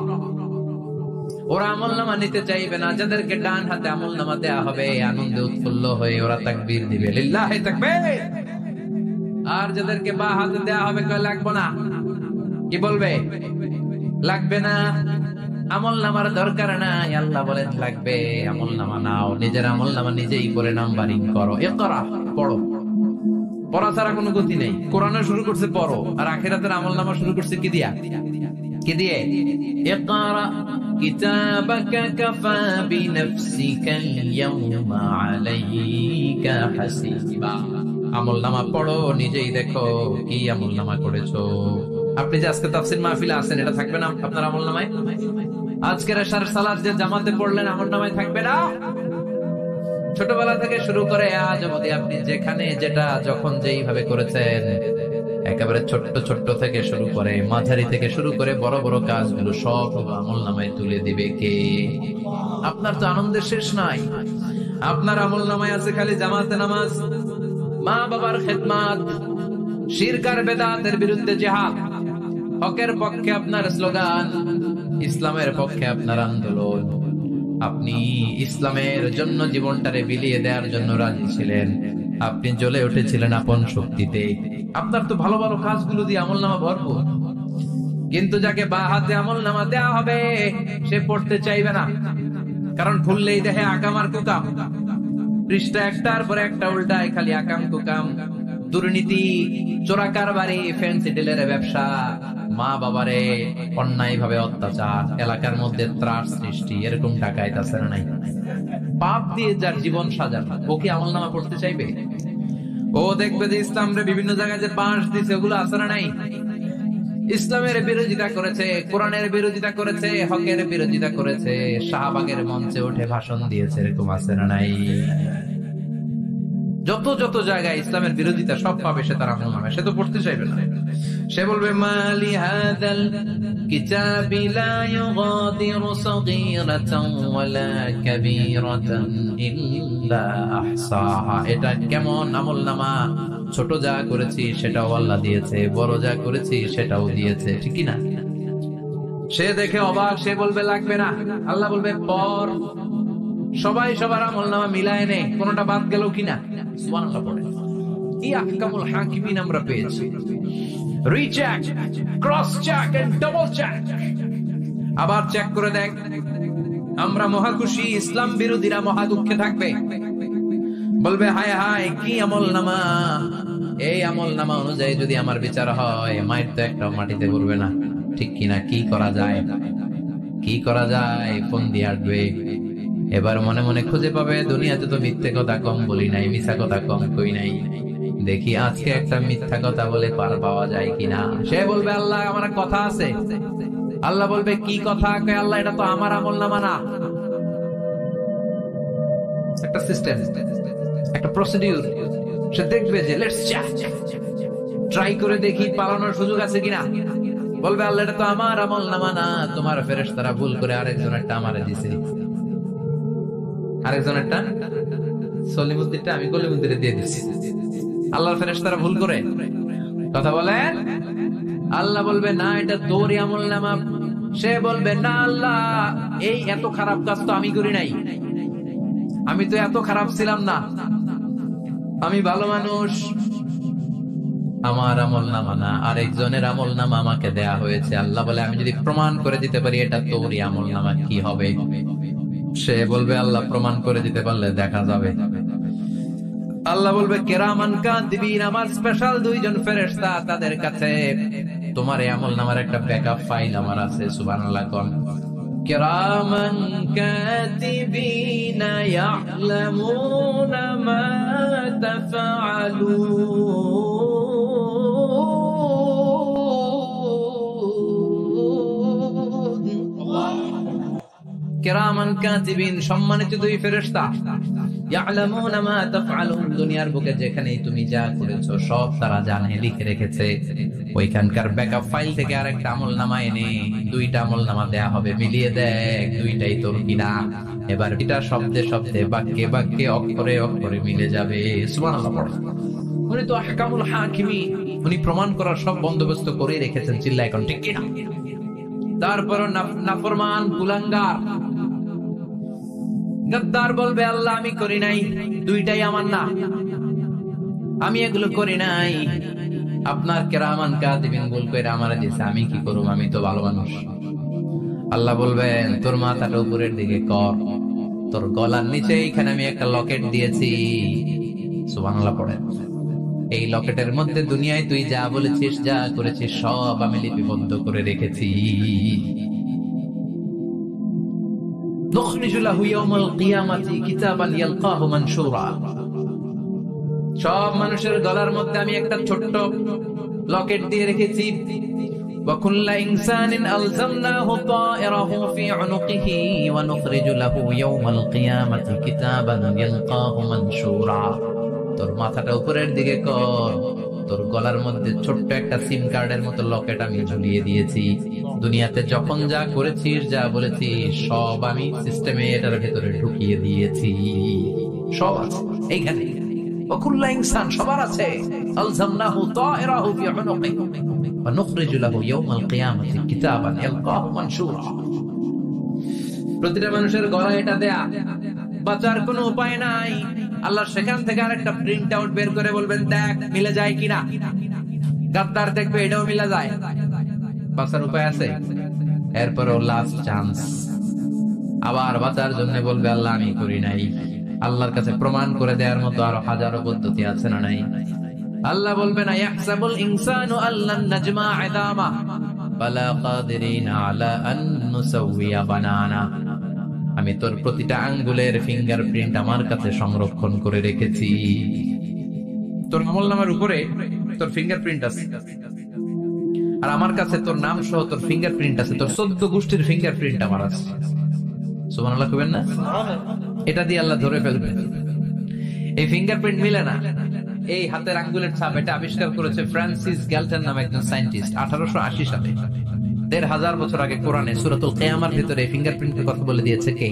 ওরা আমলনামা নিতে চাইবে না। যাদেরকে ডান হাতে আমলনামা দেয়া হবে আনন্দে উৎফুল্ল হয়ে ওরা তাকবীর দিবে, লিল্লাহি তাকবীর। আর যাদেরকে বা হাতে দেয়া হবে কয় লাগবে না, কি বলবে? লাগবে না, আমলনামার দরকার নাই। আল্লাহ বলেন লাগবে, আমলনামা নাও, নিজের আমলনামা নিজেই পড়ে নাম্বারিং করো। ইকরা, পড়ো। পড়া ছাড়া কোনো গতি নেই। কোরআনে শুরু করছে পড়ো, আর আখিরাতের আমলনামা শুরু করছে কি দিয়া? কি দিয়ে? ইকরা কিতাবাকা কাফা বিনাফসিকা আল-ইয়াওমা আলাইকা হাসিবা। আমলনামা পড়ো, নিজেই দেখো কি আমলনামা করেছো। আপনি যে আজকে তাফসীর মাহফিলে আছেন, এটা থাকবে না আপনার আমলনামায়? আজকের এশার সালাত যে জামাতে পড়লেন, আমলনামায় থাকবে না? ছোটবেলা থেকে শুরু করে আজ অবধি আপনি যেখানে যেটা যখন যেইভাবে করেছেন, একেবারে ছোট্ট ছোট্ট থেকে শুরু করে মাঝারি থেকে শুরু করে বড় বড় কাজগুলো সব আমলনামায় তুলে দিবে কে? আপনার তো আনন্দের শেষ নাই। আপনার আমলনামায় আছে খালি জামাতে নামাজ, মা বাবার খেদমাত, শিরক আর বেদাতের বিরুদ্ধে জিহাদ, হকের পক্ষে আপনার স্লোগান, ইসলামের পক্ষে আপনার আন্দোলন। আপনি ইসলামের জন্য জীবনটারে বিলিয়ে দেওয়ার জন্য রাজি ছিলেন, আপনি জ্বলে উঠেছিলেন আপন শক্তিতে। আপনার তো ভালো ভালো কাজগুলো দিয়ে আমলনামা ভরপুর, কিন্তু যাকে বা হাতে আমলনামা দেওয়া হবে সে পড়তে চাইবে না, কারণ ভুললেই দেখে আকাম আর কুকাম, পৃষ্ঠা একটার পর একটা উল্টায় খালি আকাম কুকাম, দুর্নীতি, চোরা কারবারি, ফ্যান্সি ডিলের ব্যবসা, মা বাবারে অন্যায় ভাবে অত্যাচার, এলাকার মধ্যে ত্রাস সৃষ্টি, এরকম ডাকাইত আছে না নাই? পাপ দিয়ে যার জীবন সাজানো, ও কি আমলনামা পড়তে চাইবে? ও দেখবে যে ইসলামরে বিভিন্ন জায়গায় যে বাঁশ দিছে, ওগুলো আছে না নাই? ইসলামের বিরোধিতা করেছে, কোরআনের বিরোধিতা করেছে, হকের বিরোধিতা করেছে, শাহবাগের মঞ্চে উঠে ভাষণ দিয়েছে, এরকম আছে না নাই? যত যত জায়গায় ইসলামের বিরোধিতা সব পাবে সে তার আমলনামায়, সে তো পড়তে চাইবে না। সে বলবে মালি হাদাল কিতাবি লা ইউগাদিরু সাগীরাতান ওয়ালা কাবীরাতান ইল্লা আহসাহা। এটা কেমন আমলনামা, ছোট যা করেছি সেটাও আল্লাহ দিয়েছে, বড় যা করেছি সেটাও দিয়েছে, ঠিক কি না? সে দেখে অবাক, সে বলবে লাগবে না। আল্লাহ বলবে পর, সবাই সবার আমলনামা মিলায় নে, কোনটা বাদ গেল কিনা। সুবহানাল্লাহ পড়ে। এই আহকামুল হাকিমিন আমরা পেয়েছি। Recheck, cross check and double check, আবার চেক করে দেখ। আমরা মহা খুশি, ইসলাম বিরোধীরা মহা দুঃখে থাকবে, বলবে হায় হায় কি আমলনামা, এই আমলনামা অনুযায়ী যদি আমার বিচার হয় মায়ের তো একটা মাটিতে পড়বে না, ঠিক কিনা? কি করা যায়, কি করা যায়? ফোন দিয়ে আসবে। এবার মনে মনে খুঁজে পাবে দুনিয়াতে তো মিথ্যে কথা কম বলি নাই, মিথ্যা কথা কম কই নাই, দেখি আজকে একটা মিথ্যা কথা বলে পার পাওয়া যায় কিনা। সে বলবে আল্লাহ আমার কথা আছে। আল্লাহ বলবে কি কথা? আল্লাহ এটা তো আমার আমলনামা না। একটা সিস্টেম, একটা প্রসিডিউর। সে দেখবে যে লেটস ট্রাই করে দেখি পালানোর সুযোগ আছে কিনা। বলবে আল্লাহ এটা তো আমার আমলনামা না, তোমার ফেরেশতারা ভুল করে আরেকজনেরটা আমারে দিয়েছে, আরেকজনেরটা সলিমুদ্দিনটা আমি কলিমুদ্দিনে দিয়ে দিচ্ছি। আল্লাহর ফেরেশতারা ভুল করে কথা বলেন। আল্লাহ বলবে না এটা তোরই আমলনামা। সে বলবে না আল্লাহ এই এত খারাপ কাজ তো আমি করি নাই, আমি তো এত খারাপ ছিলাম না, আমি ভালো মানুষ। আমার আমলনামা না, আরেকজনের আমলনামা আমাকে দেয়া হয়েছে। আল্লাহ বলে আমি যদি প্রমাণ করে দিতে পারি এটা তোরই আমলনামা কি হবে? সে বলবে আল্লাহ প্রমাণ করে দিতে পারলে দেখা যাবে। আল্লাহ বলবে কিরামান কাতিবিন, আমার স্পেশাল দুইজন ফেরেশতা, তাদের কাছে তোমার এই আমলনামার একটা ব্যাকআপ ফাইল আমার আছে। সুবহানাল্লাহ কোন কিরামান কাতিবিন ইয়ালামুনা মা তাফআলুন। কিরামান কাতিবিন, সম্মানিত দুই ফেরেশতা, ইয়ালামুনা মা তাফআলুন, দুনিয়ার বুকে যেখানেই তুমি যা করেছো সব তারা জানে, লিখে রেখেছে। ওইখানকার ব্যাকআপ ফাইল থেকে আরেকটা আমলনামা এনে দুইটা আমলনামা দেয়া হবে, মিলিয়ে দেখ দুইটাই তোর কিনা। এবার এটা শব্দে শব্দে, বাক্যে বাক্যে, অক্ষরে অক্ষরে মিলে যাবে। সুবহানাল্লাহ পড়ো। উনি তো আহকামুল হাকিমিন, উনি প্রমাণ করার সব বন্দোবস্ত করে রেখেছেন। চিল্লা এখন ঠিক কিনা? তারপর নাফরমান কুলাঙ্গার গদ্দার বলবে আল্লাহ আমি করি নাই, দুইটাই আমার না, আমি এগুলো করি নাই। আপনার কিরামান কাতিবিন ভুল করে আমারে দিয়েছে, আমি কি করব, আমি তো ভালো মানুষ। আল্লাহ বলবেন তোর মাথাটা উপরের দিকে কর, তোর গলার নিচে এখানে আমি একটা লকেট দিয়েছি। সুবহানাল্লাহ পড়েন। এই লকেটের মধ্যে দুনিয়ায় তুই যা বলেছিস, যা করেছিস সব আমি লিপিবদ্ধ করে রেখেছি। নুখরিজু লাহু ইয়াওমাল কিয়ামাতি কিতাবান ইয়ালকাহু মানশুরা। সব মানুষের গলার মধ্যে আমি একটা ছোট্ট লকেট দিয়ে রেখেছি। ওয়া কুল্লা ইনসানিন আলজামনাহু তায়রাহু ফি উনুকিহি ওয়া নুখরিজু লাহু ইয়াওমাল কিয়ামাতি কিতাবান ইয়ালকাহু মানশুরা। তোর মাথাটা উপরের দিকে কর, তোর গলার মধ্যে ছোট্ট একটা সিম কার্ডের মতো লকেট আমি ঝুলিয়ে দিয়েছি। দুনিয়াতে যখন যা করেছিস, যা বলেছিস সব আমি সিস্টেমে এটার ভেতরে ঢুকিয়ে দিয়েছি। সব আছে এইখানে। ওয়াকুল্লা ইনসান, সবার আছে। আলজামনাহু তায়রাহু ফি উনুকিহি ওয়া নুখরিজু লাহু ইয়াওমাল কিয়ামাতি কিতাবান ইয়ালকাহু মানশুরা। প্রতিটা মানুষের গলায় এটা দেয়া, বাঁচার কোনো উপায় নাই। আল্লাহ সেখান থেকে আরেকটা প্রিন্ট আউট বের করে বলবেন দেখ মিলে যায় কিনা। গাদ্দার দেখবে এটাও মিলে যায়, বাঁচার উপায় আছে। এরপরও লাস্ট চান্স, আবার বাঁচার জন্য বলবে আল্লাহ আমি করি নাই। আল্লাহর কাছে প্রমাণ করে দেওয়ার মতো আরো হাজারো পদ্ধতি আছে না নাই? আল্লাহ বলবে না ইয়াহসাবুল ইনসানু আল্লান নাজমা ইদামা বালা কাদিরিনা আলা আন নুসাউইয়া বানানা। আমি তোর প্রতিটা আঙ্গুলের ফিঙ্গারপ্রিন্ট আমার কাছে সংরক্ষণ করে রেখেছি। তোর আমলনামার উপরে তোর ফিঙ্গারপ্রিন্ট আছে, আর আমার কাছে তোর নাম সহ তোর ফিঙ্গারপ্রিন্ট আছে, তোর 14 গোষ্ঠীর ফিঙ্গারপ্রিন্ট আমার আছে। সুবহানাল্লাহ কইবেন না? এটা দিয়ে আল্লাহ ধরে ফেলবে। এই ফিঙ্গারপ্রিন্ট মিলে না। এই হাতের আঙ্গুলের ছাপ এটা আবিষ্কার করেছে ফ্রান্সিস গ্যালটন নামে একজন সায়েন্টিস্ট 1880 সালে। 1500 বছর আগে কোরআনে সূরাতুল কিয়ামার ভিতরে ফিঙ্গারপ্রিন্টের কথা বলে দিয়েছে কে?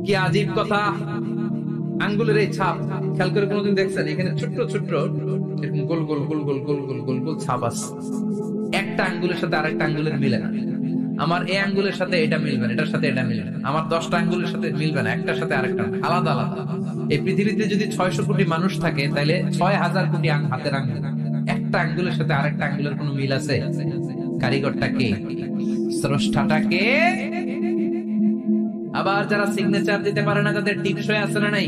কি আজীব কথা! আঙ্গুলের এই ছাপ খেয়াল করে কোনদিন দেখছেন? এখানে ছোট্ট ছোট্ট এরকম গোল গোল গোল গোল গোল গোল গোল গোল ছাপ আছে। একটা আঙ্গুলের সাথে আরেকটা আঙ্গুলের মিলে না। আমার এই আঙ্গুলের সাথে এটা মিলবে না, এটার সাথে এটা মিলবে না। আমার 10টা আঙ্গুলের সাথে মিলবে না, একটার সাথে আরেকটা আলাদা আলাদা। এই পৃথিবীতে যদি 600 কোটি মানুষ থাকে তাহলে 6000 কোটি হাতের আঙ্গুল, একটা আঙ্গুলের সাথে আরেকটা আঙ্গুলের কোনো মিল আছে? কারিগরটা কে? স্রষ্টাটা কে? আবার যারা সিগনেচার দিতে পারে না তাদের টিপসই আছে না নাই?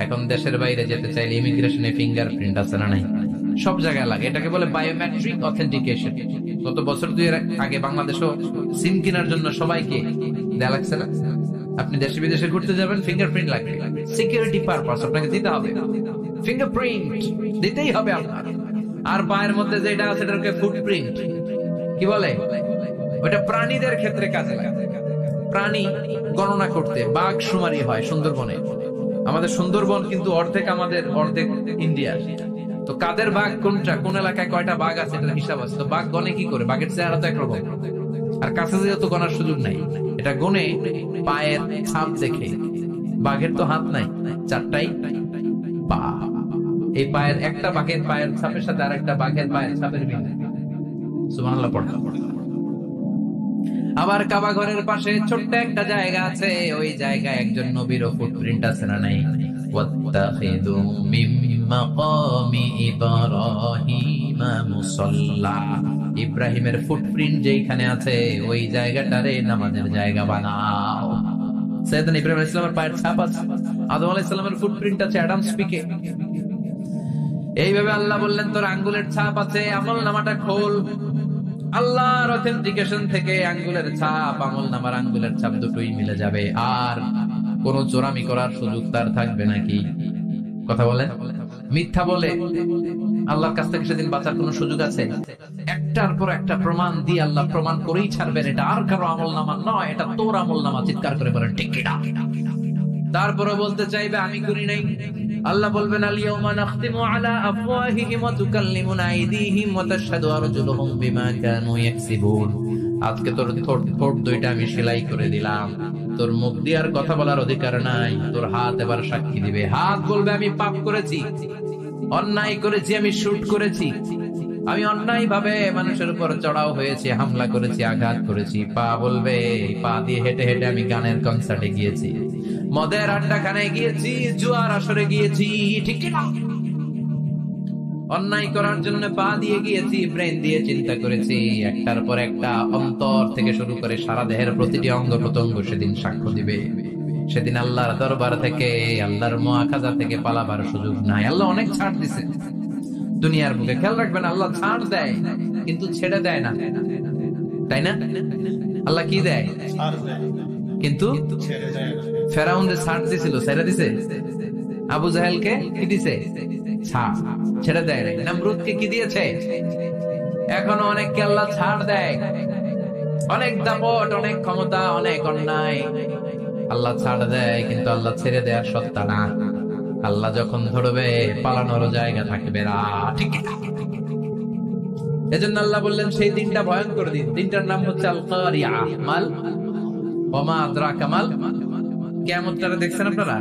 এখন দেশের বাইরে যেতে চাইলে ইমিগ্রেশনে ফিঙ্গারপ্রিন্ট আছে না নাই? সব জায়গায় লাগে। এটাকে বলে বায়োমেট্রিক অথেন্টিকেশন। গত বছর 2 আগে বাংলাদেশও সিম কেনার জন্য সবাইকে দেয়া লাগছে না? আপনি দেশে বিদেশে ঘুরতে যাবেন, ফিঙ্গারপ্রিন্ট লাগবে। সিকিউরিটি পারপাস আপনাকে দিতে হবে, ফিঙ্গারপ্রিন্ট দিতেই হবে আপনার। আর পায়ের মধ্যে যেটা আছে সেটাকে ফুটপ্রিন্ট কি বলে? ওটা প্রাণীদের ক্ষেত্রে কাজে লাগে। প্রাণী গণনা করতে বাঘ শুমারি হয় সুন্দরবনে। আমাদের সুন্দরবন কিন্তু অর্ধেক আমাদের, অর্ধেক ইন্ডিয়ার। তো কাদের বাঘ কোনটা, কোন এলাকায় কয়টা বাঘ আছে এটার হিসাব আছে। তো বাঘ গনে কি করে? বাঘের চেহারা তো একরকম, আর কাছে যেহেতু গনার সুযোগ নাই, এটা গনে পায়ের ছাপ দেখে। বাঘের তো হাত নাই, 4টাই পা। এই পায়ের একটা বাঘের পায়ের ছাপের সাথে আর একটা বাঘের পায়ের ছাপের মিল। সুবহানাল্লাহ পড়া। আবার কাবা ঘরের পাশে ছোট্ট একটা জায়গা আছে, ওই জায়গায় একজন নবীরও ফুটপ্রিন্ট আছে না নাই? ওয়াত্তাখিযু মিন মাকামি ইব্রাহিম মুসাল্লা। ইব্রাহিমের ফুটপ্রিন্ট যেখানে আছে ওই জায়গাটারে নামাজের জায়গা বানাও। সাইয়েদনা ইব্রাহিম আলাইহিস সালামের পায়ের ছাপ আছে, আদম আলাইহিস সালামের ফুটপ্রিন্ট আছে অ্যাডামস পিকে। এইভাবে আল্লাহ বললেন তোর আঙ্গুলের ছাপ আছে, আমলনামাটা খোল। আল্লাহর অথেন্টিকেশন থেকে আঙ্গুলের ছাপ, আমলনামার আঙ্গুলের ছাপ দুটোই মিলে যাবে। আর কোন চোরামি করার সুযোগ তার থাকবে নাকি? কথা বলে মিথ্যা বলে আল্লাহর কাছ থেকে সেদিন বাঁচার কোন সুযোগ আছে? একটার পর একটা প্রমাণ দিয়ে আল্লাহ প্রমাণ করেই ছাড়বেন এটা আর কারো আমলনামা নয়, এটা তোর আমলনামা। চিৎকার করে বলেন ঠিক কিনা? তারপরে বলতে চাইবে আমি করি নাই। আল্লাহ বলবেন আল-ইয়াওমা নাখতিমু আলা আফওয়াহিহিম ওয়া তুকাল্লিমুনা আইদিহিম ওয়া তাশহাদু আরজুলুহুম বিমা কানু ইয়াকসিবুন। আজকে তোর ঠোঁট দুইটা আমি সেলাই করে দিলাম, তোর মুখ দিয়ে আর কথা বলার অধিকার নাই। তোর হাত এবার সাক্ষী দিবে। হাত বলবে আমি পাপ করেছি, অন্যায় করেছি, আমি শুট করেছি, আমি অন্যায় ভাবে মানুষের উপর চড়াও হয়েছি, হামলা করেছি, আঘাত করেছি। পা বলবে পা দিয়ে হেঁটে হেঁটে আমি গানের কনসার্টে গিয়েছি, মদের আড্ডাখানায় গিয়েছি, জুয়ার আসরে গিয়েছি, ঠিক না? অন্যায় করার জন্য পা দিয়ে গিয়েছি, ব্রেন দিয়ে চিন্তা করেছি। একটার পর একটা অন্তর থেকে শুরু করে সারা দেহের প্রতিটি অঙ্গ প্রত্যঙ্গ সেদিন সাক্ষ্য দিবে। সেদিন আল্লাহর দরবার থেকে, আল্লাহর মুআখাযা থেকে পালাবার সুযোগ নাই। আল্লাহ অনেক ছাড় দিছে দুনিয়ার বুকে। খেয়াল রাখবেন আল্লাহ ছাড় দেয় কিন্তু ছেড়ে দেয় না, তাই না? আল্লাহ কি দেয়? কিন্তু ফেরাউনকে ছাড় দিছিল, ছেড়ে দিছে। আবু জাহেলকে কি দিছে? ছাড়, ছেড়ে দেয় নাই। নমরুদকে কি দিয়েছে? এখনো অনেককে আল্লাহ ছাড় দেয়। অনেক দাপট, অনেক ক্ষমতা, অনেক অন্যায় আল্লাহ ছাড় দেয়, কিন্তু আল্লাহ ছেড়ে দেয়ার সত্তা না। আল্লাহ যখন ধরবে পালানোর জায়গা থাকবে না, ঠিক না? এজন্য আল্লাহ বললেন সেই দিনটা ভয়ঙ্কর দিন। দিনটার নাম হচ্ছে আল কারিয়া। মাল ওয়া মা আদরাকা মাল। কিয়ামতটা দেখছেন আপনারা?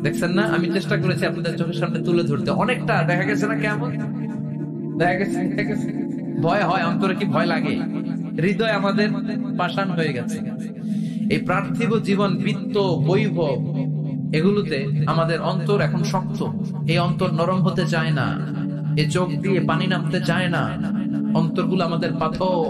দেখছেন না? আমি চেষ্টা করেছি আপনাদের চোখের সামনে তুলে ধরতে। অনেকটা দেখা গেছে না কিয়ামত? দেখা গেছে। ভয় হয়, অন্তরে কি ভয় লাগে? হৃদয় আমাদের পাষাণ হয়ে গেছে। এই পার্থিব জীবন, বিত্ত, বৈভব, এগুলোতে আমাদের অন্তর এখন শক্ত। এই অন্তর নরম হতে চায় না, এই চোখ দিয়ে পানি নামতে চায় না। অন্তরগুলো আমাদের পাথর।